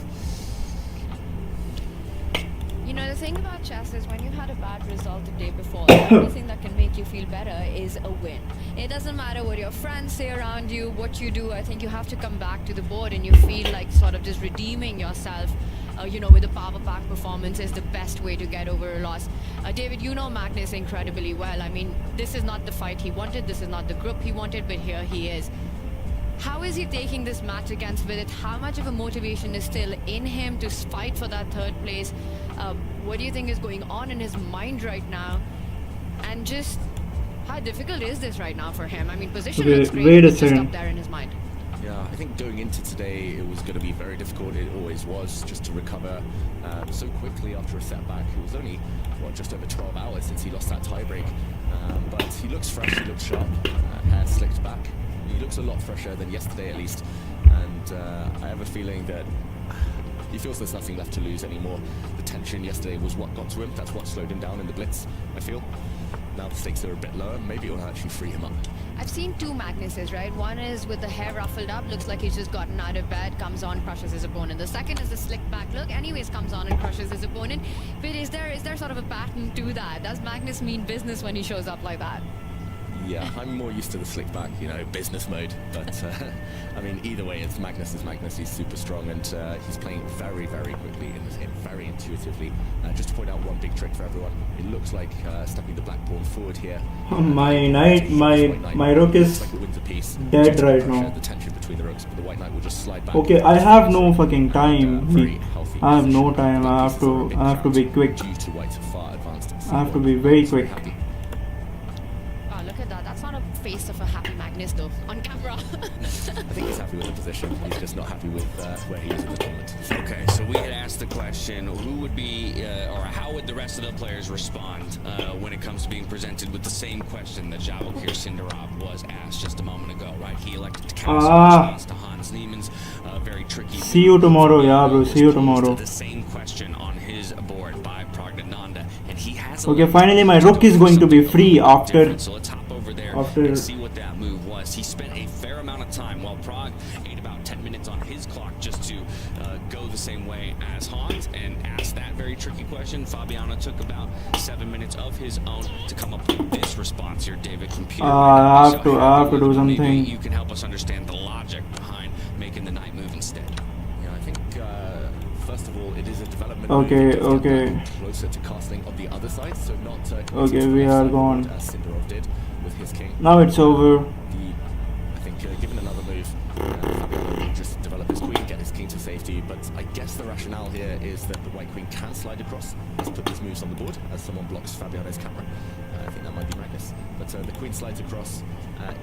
You know, the thing about chess is when you had a bad result the day before, the only thing that can make you feel better is a win. It doesn't matter what your friends say around you, what you do. I think you have to come back to the board and you feel like sort of just redeeming yourself, you know, with a power pack performance is the best way to get over a loss. David, you know Magnus incredibly well. I mean, this is not the fight he wanted, this is not the group he wanted, but here he is. How is he taking this match against Vidit? How much of a motivation is still in him to fight for that third place? What do you think is going on in his mind right now? And just how difficult is this right now for him? I mean, position looks great, wait a it's just second. up there in his mind. Yeah, I think going into today, it was going to be very difficult. It always was, just to recover so quickly after a setback. It was only, just over 12 hours since he lost that tiebreak. But he looks fresh, he looks sharp, hair slicked back. He looks a lot fresher than yesterday, at least. And I have a feeling that he feels there's nothing left to lose anymore. The tension yesterday was what got to him. That's what slowed him down in the blitz, I feel. now the stakes are a bit lower. Maybe it will actually free him up. I've seen two Magnuses, right? One is with the hair ruffled up, looks like he's just gotten out of bed, comes on, crushes his opponent. The second is the slick back look, anyways comes on and crushes his opponent. But is there sort of a pattern to that? Does Magnus mean business when he shows up like that? Yeah, I'm more used to the slick back, business mode. But I mean, either way, it's Magnus is Magnus. He's super strong, and he's playing very, very quickly in this game, very intuitively. Just to point out one big trick for everyone, it looks like stepping the black pawn forward here. My knight, my rook is Like it wins a piece. dead right now. The tension between the rooks, but the white knight will just slide back. Okay, I have no fucking time. Very healthy I have no position. time. I have to be quick. Due to white's far advanced. I have to be very quick. Happy. Oh, look at that. That's not a face of a happy Magnus, though, on camera. I think he's happy with the position. He's just not happy with where he is in the tournament. Okay, so we had asked the question, who would be, or how would the rest of the players respond when it comes to being presented with the same question that Javokir Sindarov was asked just a moment ago, right? He elected to counter response to Hans Niemann's very tricky... See you tomorrow, yeah, bro. See you tomorrow. The same question on his board by Pragnananda, and he has... Okay, finally my rook is going to be free after... So let's hop over there After- and see what that move was. He spent a fair amount of time while Prague ate about 10 minutes on his clock just to go the same way as Hans and ask that very tricky question. Fabiano took about 7 minutes of his own to come up with this response here, David, from Peter. I have to do something. Maybe you can help us understand the logic behind making the knight move instead. Yeah, I think first of all, it is a development. Okay, move to get okay. black closer to casting on the other side, so not. Okay, we are gone. As Sindarov did with his king. Now it's over. I think given another move, Fabiano will just develop his queen, get his king to safety. But I guess the rationale here is that the white queen can slide across. Let's put these moves on the board as someone blocks Fabiano's camera. I think that might be Magnus. But the queen slides across.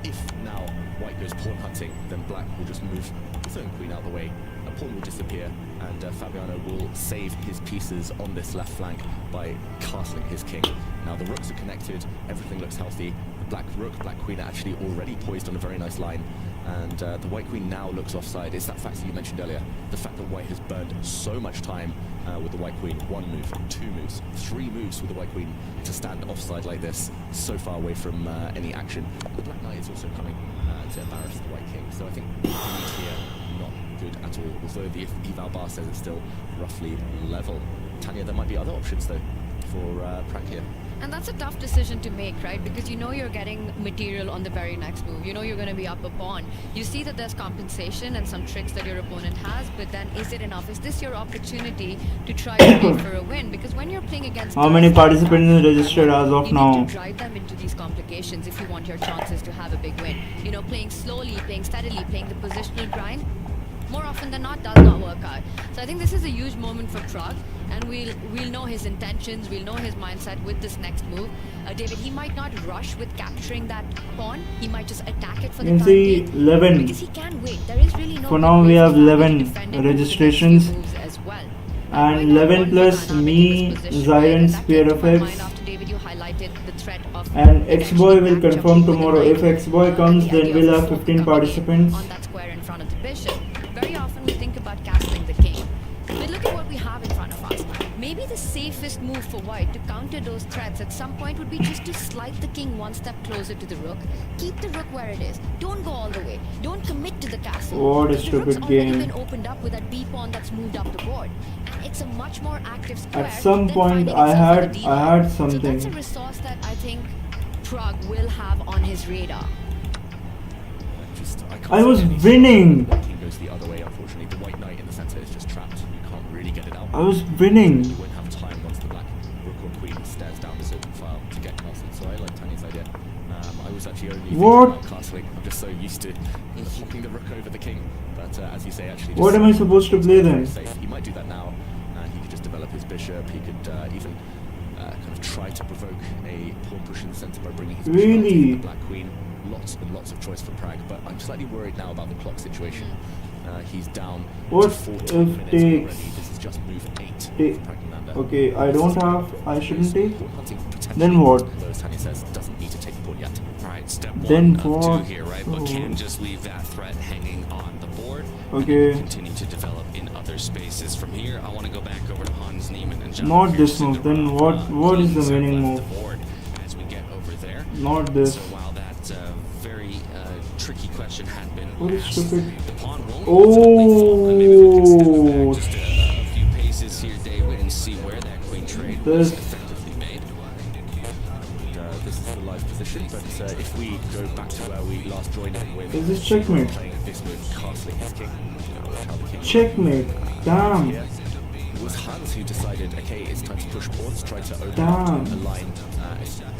If now white goes pawn hunting, then black will just move his own queen out of the way. A pawn will disappear, and Fabiano will save his pieces on this left flank by castling his king. Now the rooks are connected, everything looks healthy. The black rook, black queen are actually already poised on a very nice line. And the white queen now looks offside. It's that fact that you mentioned earlier. The fact that white has burned so much time with the white queen. 1 move, 2 moves, 3 moves with the white queen to stand offside like this, so far away from any action. The black knight is also coming to embarrass the white king. So I think the lead here, not good at all. Although the eval bar says it's still roughly level. Tanya, there might be other options though for Prague here. And that's a tough decision to make, right? Because you know you're getting material on the very next move. You know you're going to be up a pawn. You see that there's compensation and some tricks that your opponent has, but then is it enough? Is this your opportunity to try to play for a win? Because when you're playing against... How many participants registered as of you now? need to drive them into these complications if you want your chances to have a big win. You know, playing slowly, playing steadily, playing the positional grind, more often than not does not work out. So I think this is a huge moment for Prague, and we'll know his intentions, we'll know his mindset with this next move. David, he might not rush with capturing that pawn. He might just attack it for the You can time see being, 11. because he can wait. There is really no For good now way we have Fabio to 11 defend it with registrations. the next few moves as well. And 11 plus me, Zyron, Spear FX. And X-Boy will confirm tomorrow. If X-Boy comes, then we'll have 15 participants. On that square in front of the bishop. Very often we think about castling the king. But look at what we have in front of us. Maybe the safest move for white to counter those threats at some point would be just to slide the king one step closer to the rook. Keep the rook where it is. Don't go all the way. Don't commit to the castle. What a The rook's stupid already game. been opened up with that b pawn that's moved up the board. And it's a much more active square. At some than point finding I itself in had the d-line. So that's a something. resource that I think Prague will have on his radar. I was winning. The king goes the other way, unfortunately. The white knight in the center is just trapped. You can't really get it out. I was winning. You won't have time once the black rook or queen stares down this open file to get castled. So I like Tanya's idea. I was actually only thinking What? about castling. I'm just so used to flipping the rook over the king. But as you say, actually, What just am I supposed to play then? safe. He might do that now. He could just develop his bishop. He could even kind of try to provoke a pawn push in the center by bringing his bishop out, Really? taking the black queen. Lots and lots of choice for Prague, but I'm slightly worried now about the clock situation. He's down What to 14 if minutes takes- already. This is just move 8 for Take- Pragnananda. Okay, I don't have. I shouldn't take. Pawn hunting potentially, Then what? although, as Tanya says, doesn't need to take the pawn yet. All right, step Then one of what? two here, right? But can just leave that threat hanging on the board. Okay. And continue to develop in other spaces. From here, I want to go back over to Hans Niemann and John. Not this move. Then what is the winning move? Board as we get over Not this. So while that very tricky question had been What is asked, stupid? the pawn won't ultimately fall, but maybe we can step it Oh, back just a few paces here, David, and see where that queen trade was this. effectively made. This is the live position, but if we go back to where we last joined in with Is this checkmate? playing this move, castling his king, watch how the king Checkmate. Damn. here. It was Hans who decided, okay, it's time to push pawns, try to open Damn. up a line.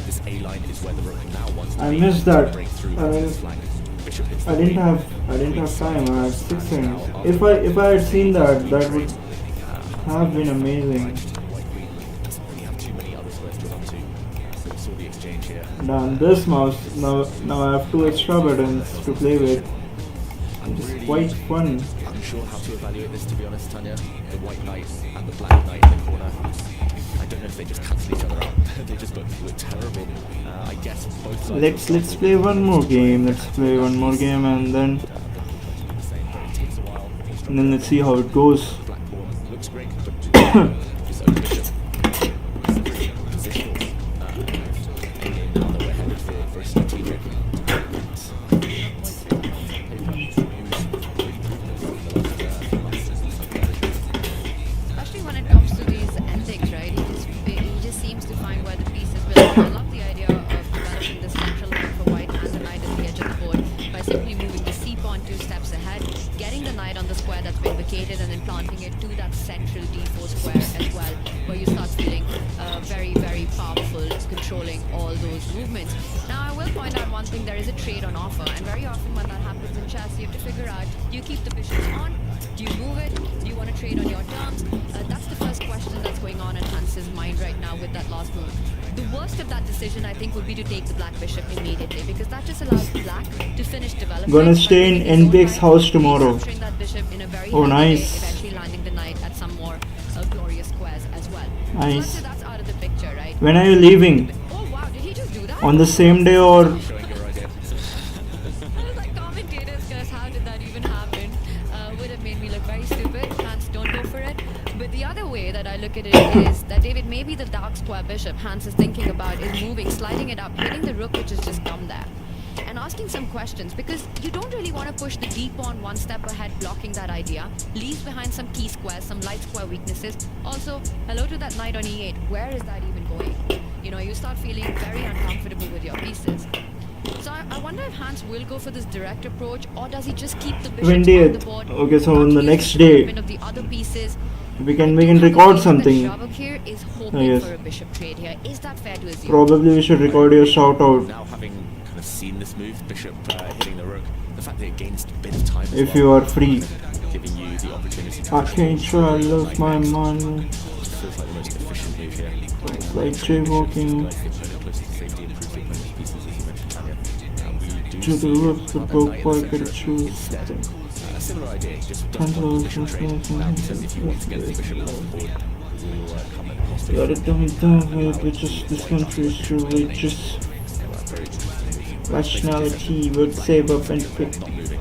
This A line is where the rook now wants to I be, missed to that. break through I- the flank. Bishop hits the I didn't queen. have time. I had 6 seconds. If I had seen that, that would have been amazing. White queen doesn't really have too many other squares to run to, so we saw the exchange here. Done. This mouse. Now I have 2 extra buttons to play with. It's quite fun. Unsure how to evaluate this, to be honest, Tanya. The white knight and the black knight in the corner. I don't know if they just cancel each other out. They just both look terrible. I guess both sides. Let's play one more game. Let's play one more game and then The same, but it takes a while. let's see how it goes. Black pawn looks great, but this open bishop. Positional. Now that we're headed for a strategic. Especially when it comes to these endings, right? He just seems to find where the pieces belong. I love the idea of developing this central line for white and the knight at the edge of the board by simply moving the c pawn 2 steps ahead, getting the knight on the square that's been vacated, and then planting it to that central d4 square as well, where you start feeling very, very powerful, controlling all those movements. Now, I will point out one thing: there is a trade on offer, and very often when that happens in chess, you have to figure out: do you keep the bishops on? Do you move it? Do you want to trade on your terms? That's the first question that's going on in Hans's mind right now with that last move. The worst of that decision, I think, would be to take the black bishop immediately, because that just allows black to finish developing. Gonna stay in by moving his NPX own house knight, tomorrow. capturing that bishop in a very Oh, healthy nice. way, eventually landing the knight at some more glorious squares as well. So Nice. let's say that's out of the picture, right? When are you leaving? Oh wow, did he just do that? On the same day or Showing your idea. I was like, commentators, guys, how did that even happen? Would have made me look very stupid. Hans, don't go for it. But the other way that I look at it is that, David, maybe the dark square bishop Hans is thinking about is moving, sliding it up, hitting the rook which has just come there, and asking some questions, because you don't really want to push the d pawn 1 step ahead, blocking that idea. Leaves behind some key squares, some light square weaknesses. Also, hello to that knight on e8. Where is that even going? You know, you start feeling very uncomfortable with your pieces. So I wonder if Hans will go for this direct approach, or does he just keep the bishops on the 20th. board? Okay, so not on the use next the day development of the other pieces. we can I do have a record feeling that something. Shavak here is hoping Yes. for a bishop trade here. Is that fair to assume? Probably we should record your shout out Now having kind of seen this move, bishop hitting the rook, the fact that it gains a bit of time as if well, you are free. giving you the opportunity to I can't show I lose my money. feels like the most efficient move here. Like jaywalking Guys get very close to safety, improve the opponent's pieces, as you mentioned, Tanya. We do to the see roof, the that broke knight in boy the could centre choose. instead. A similar idea, just doesn't Cancel want the bishop the trade. translation. Now he says if you want to get the bishop off the board, we'll come at cost of Got it done that way, but just this country is truly just very interesting. rationality would save up and pick. Not moving.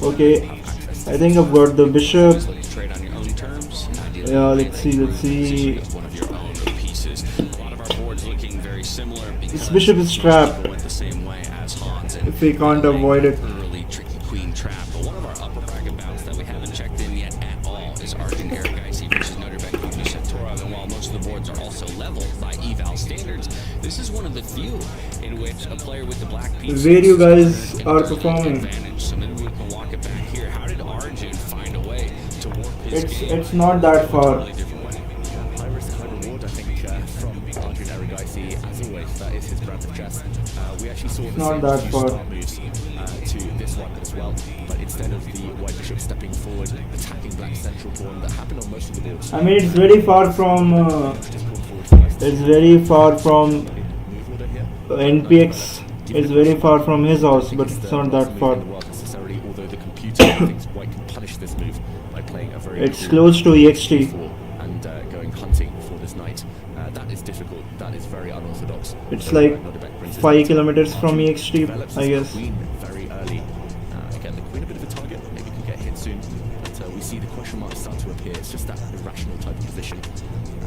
Okay, I think I've got the bishop. So you trade on your own terms. Ideally, Yeah, you let's may see, make let's a see. decision as one of your own pieces. A lot of our boards looking very similar because This bishop is most trapped. people went the same way as Hans. And If we can't avoid it. early tricky queen trap. But one of our upper bracket bouts that we haven't checked in yet at all is Arjun Erigaisi versus Notre Dame Kutu Satorov. And while most of the boards are also leveled by eval standards, this is one of the few in which a player with the black piece Where you guys are performing. advantage. So maybe we can walk it back here. How did Arjun find a way to warp his game? It's not that in a far. really different way? High risk, high reward, I think, from Arjun Erigaisi. As always, that is his brand of chess. We actually saw the not same that few far. start moves to this one as well. But instead of the white bishop stepping forward, attacking black central pawn that happened on most of the boards, I mean, it's very far from. just pawn forward first. It's very far from Move order here. NPX. It's very far from his house, but it's not that far. Necessarily, although the computer thinks white can punish this move by playing a very It's cool close to EXT. and going hunting for this knight. That is difficult. That is very unorthodox. It's So, like Nodebek brings his 5 knight. kilometers from Arjun EXT, develops I his guess. queen very early. Again, the queen a bit of a target. Maybe can get hit soon. But we see the question marks start to appear. It's just that irrational type of position.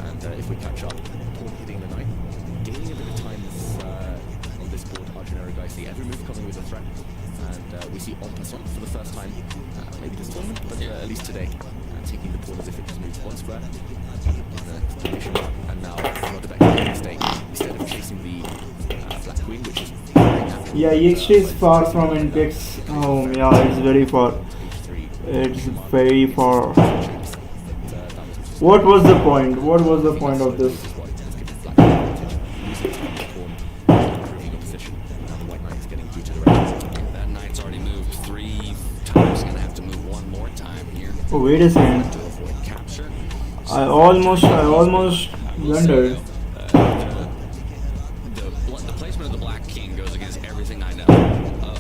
And if we catch up, pawn hitting the knight, gaining a bit of time on this board. generic guy. See every move coming with a threat, and we see en passant for the first time, maybe this tournament, but at least today, taking the pawn as if it just moves one square. And now not a back mistake. Instead of chasing the black queen, which is Yeah, EXT is far from NPX home. Yeah, it's very far. It's very far. What was the point? What was the point of this? That knight's already moved 3 times. Gonna have to move one more time here Oh, wait a second. to avoid capture. I almost blundered. The placement of the black king goes against everything I know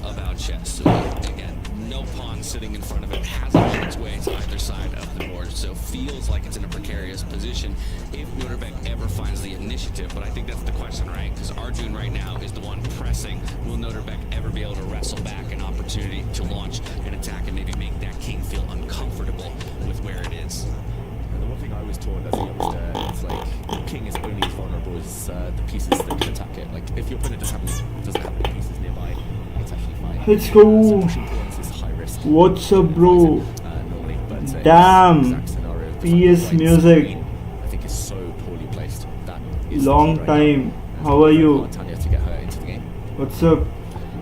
about chess. So again, no pawn sitting in front of it, hasn't made its way to either side of the board, so feels like it's in a precarious position if Nuremberg ever finds the initiative. But I think that's the question, right? Because Arjun right now is the one pressing. Will Nuremberg ever be able to wrestle back an opportunity to launch an attack and maybe make that king feel uncomfortable with where it is? And the one thing I was taught as a youngster, it's like the king is only as vulnerable as the pieces that can attack it. Like if your opponent doesn't have any pieces nearby, it's actually fine. Let's go. Pushing pawns is high risk. What's up, bro? Normally, but in Damn. this exact scenario, the PS white music. queen, I think is so poorly placed. That is Long right time. now. How are you? Tanya to get her into the game. What's up?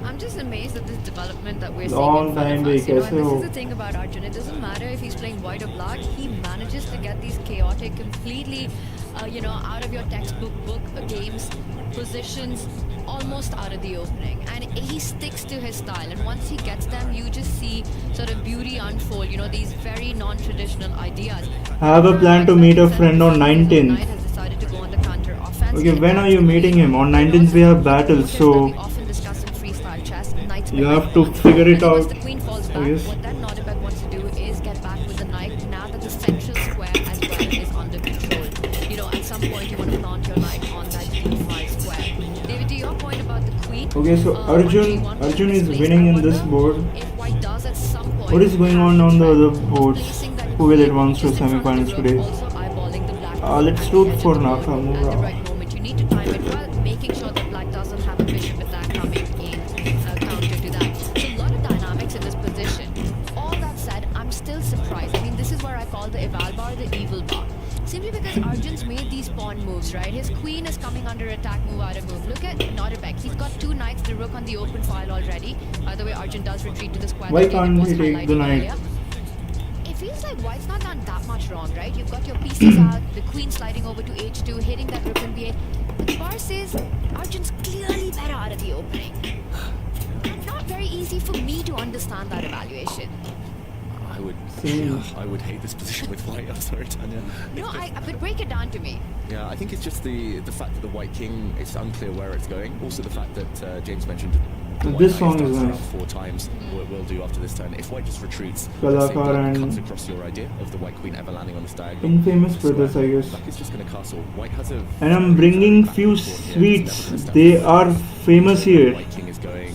I'm just amazed at this development that we're Long seeing in front time of us. You know, bhai, and this kaise is the ho? thing about Arjun. It doesn't matter if he's playing white or black. He manages to get these chaotic, completely, out of your textbook games, positions almost out of the opening. And he sticks to his style. And once he gets them, you just see sort of beauty unfold. You know, these very non-traditional ideas. I have a plan to meet a friend on 19th. Knight has decided to go on the counter offense. Okay, when are you meeting him? On 19th we have battles, so We often discuss in freestyle chess, knights you play have to pawn. figure it And once out. the queen falls I back, guess. what that Nordebek wants to do is get back with the knight now that the central square as well is under control. You know, at some point you want to plant your knight on that d5 square. David, to your point about the queen. Okay, so on Arjun G1 is place, winning I in this wonder board. If white does at some point What is going have on the other threat, boards? placing that Who will queen advance to just in front of the semi-finals rook, today? also eyeballing the black Let's at root the edge for of the board Nakamura. at the right moment. You need to time it well, making sure that black doesn't have a bishop attack coming in counter to that. So a lot of dynamics in this position. All that said, I'm still surprised. I mean, this is where I call the eval bar the evil bar. Simply because Arjun's made these pawn moves, right? His queen is coming under attack, move out of move. Look at Nordebek. He's got 2 knights, the rook on the open file already. By the way, Arjun does retreat to the square. Why that David can't was he take the highlighting knight? earlier. It feels like white's not done that much wrong, right? You've got your pieces out, the queen sliding over to h2, hitting that rook in b8. But the bar says Arjun's clearly better out of the opening. And not very easy for me to understand that evaluation. I would hate this position with white. I'm sorry, Tanya. No, but break it down to me. Yeah, I think it's just the fact that the white king, it's unclear where it's going. Also the fact that James mentioned the white This knight song is starts nice. around 4 times. Will do after this turn. If white just retreats, Kalakar say black and- cuts across your idea of the white queen ever landing on this diagonal. Infamous square, brothers, I guess. Black is just going to castle. White has a. And I'm bringing few sweets. They are famous here. White king is going.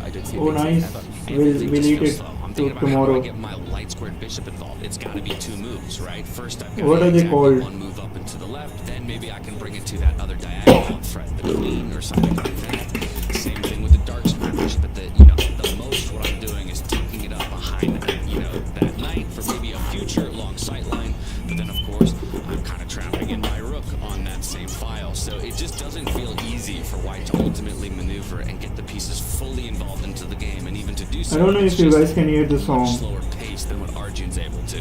I don't see a Oh, big nice. ever. We'll eat it I'm till thinking about how do I tomorrow. get my light squared bishop involved. It's got to be 2 moves, right? First, I've got What to are they exactly called? 1 move up and to the left. Then maybe I can bring it to that other diagonal threat, the queen or something like that. Same thing with the dark squared bishop. But the most what I'm doing is tucking it up behind that knight for maybe a future long sight line. But then, of course, I'm kind of trapping in my rook on that same file. So it just doesn't feel easy for white to ultimately maneuver and get the pieces fully involved into the game, and even to do so. I don't know it's if you just guys can hear the much song. slower pace than what Arjun's able to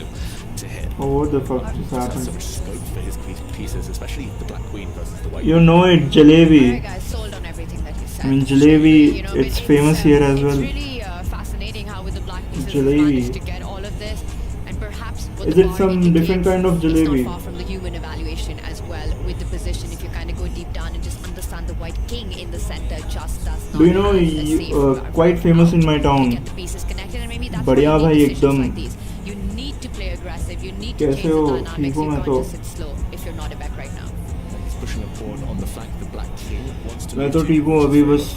hit. Oh, what the fuck just There's so happened? much scope for his pieces, especially the black queen versus the white. You know it, Alright Jalebi. guys, sold on everything that you said. I mean, jalebi, You know, it's but famous here as it's well. really fascinating how with the black pieces Jalebi. managed to get all of this, and perhaps what Is the it bar some indicates, different kind of jalebi? It's not far from the human evaluation as well with the position. If you kind of go deep down and just understand the white king in the center, just does not. Do you know have a safe guard quite famous in my to town? get the pieces connected, and maybe that's बढ़िया why you भाई make decisions एकदम। like these. You need to play aggressive. You need to कैसे change the हो? dynamics. ठीक हूँ You मैं can't तो। just sit slow if you're not a back right now. He's pushing a pawn on the flank. The black king wants to. मैं move तो to ठीक हूँ, अभी बस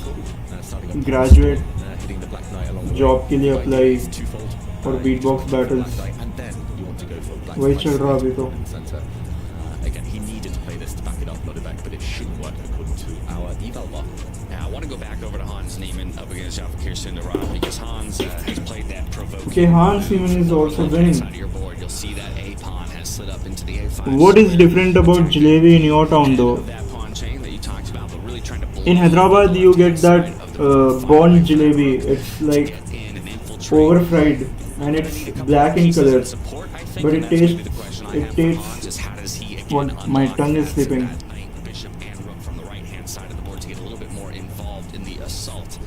starting up graduate hitting the black knight along the job way. के लिए White apply is twofold. for You beatbox want to go for battles. black knight, and then you want to go for black वही knight चल रहा अभी तो। in the center. Again, he needed to play this to back it up. slotted back, but it shouldn't work according to our eval bar. Now, I want to go back over to Hans Niemann up against Javakir Sindarov because Hans has played that provoking. Okay, Hans Niemann is also winning. Side of your board, you'll see that A pawn has slid up into the A5. What is different about Jalebi in your town though? That pawn chain that you talked about, but really trying to blow In Hyderabad you get that born Jalebi. It's like over fried and it's black in color, but it tastes what my tongue is slipping. Bishop and rook from the right hand side of the board to get a little bit more involved in the assault.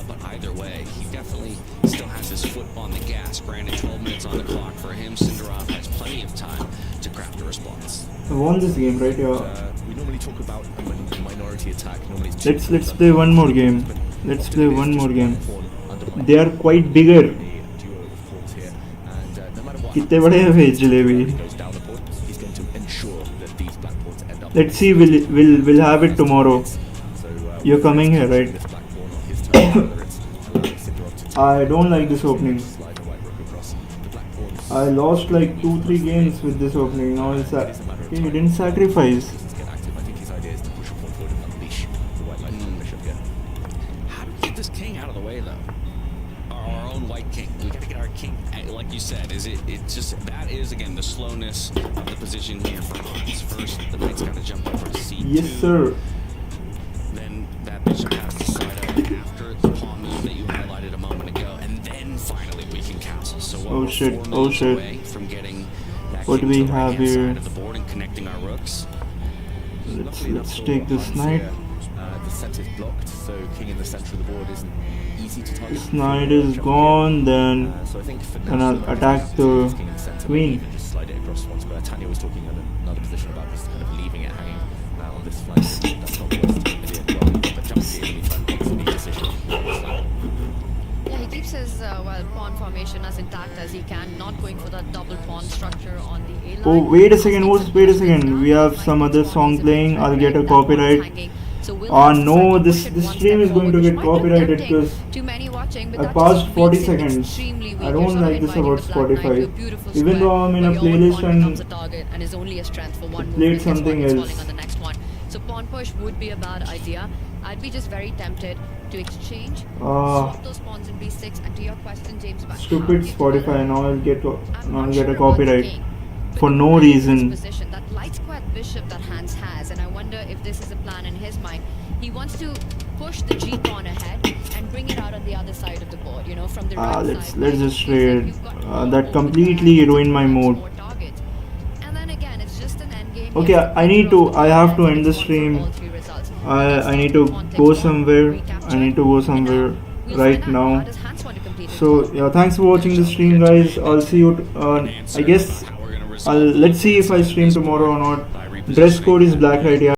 But either way, he definitely still has his foot on the gas. Granted, 12 minutes on the clock for him. Sindarov has plenty of time to craft a response. I won this game, right? Yeah. We normally talk about a minority attack. Normally it's Let's play one more game. Let's play one more game. They are quite bigger. कितने बड़े हैं वे jalebi? Let's see. We'll have it tomorrow. You're coming here, right? I don't like this opening. I lost like 2-3 games with this opening. Now it's that okay, he didn't sacrifice. How do we get this king out of the way, though? Our own white king. We got to get our king. Like you said, it's just that is again the slowness of the position here for Hans. First, the knight's got to jump over to C2. Yes, sir. Then that bishop has to slide out after the pawn move that you highlighted a moment ago, and then finally we can castle. So Oh shit! we're 4 Oh moves shit! away from getting that What do king we to the have right-hand here? side of the board and connecting our rooks. Let's take this knight. The centre's blocked, so king in the centre of the board isn't easy to target. This knight is gone. Then So I think for and now, I'll attack the king in the centre, queen. maybe even just slide it across once. But Tanya was talking in another position about just kind of leaving it hanging on this flank. That's not the worst idea. But jumping to the enemy flank is a big decision. Yeah, he keeps his pawn formation as intact as he can, not going for that double pawn structure on the A line. Oh wait a second! Wait a second! We have some other song playing. I'll get a copyright. Oh no! This stream is going to get copyrighted because I passed 40 seconds. I don't like this about Spotify. Even though I'm in a playlist and played something else. So pawn push would be a bad idea. I'd be just very tempted to exchange, swap those pawns in b6. And to your question, James, about Stupid how do you Spotify. Now I'll get a about copyright the king, for but no in this reason. position, that light squared bishop that Hans has, and I wonder if this is a plan in his mind. He wants to push the g pawn ahead and bring it out on the other side of the board. You know, from the right Let's side. just He said trade. you've got That over completely the ruined my and mood. more targets. And then again, it's just an endgame. Okay, Yes, I need to. I have to end the for stream. all three results. I need to go somewhere. I need to go somewhere right now. So yeah, thanks for watching the stream, guys. I'll see you. I guess let's see if I stream tomorrow or not. Dress code is black, right? Yeah.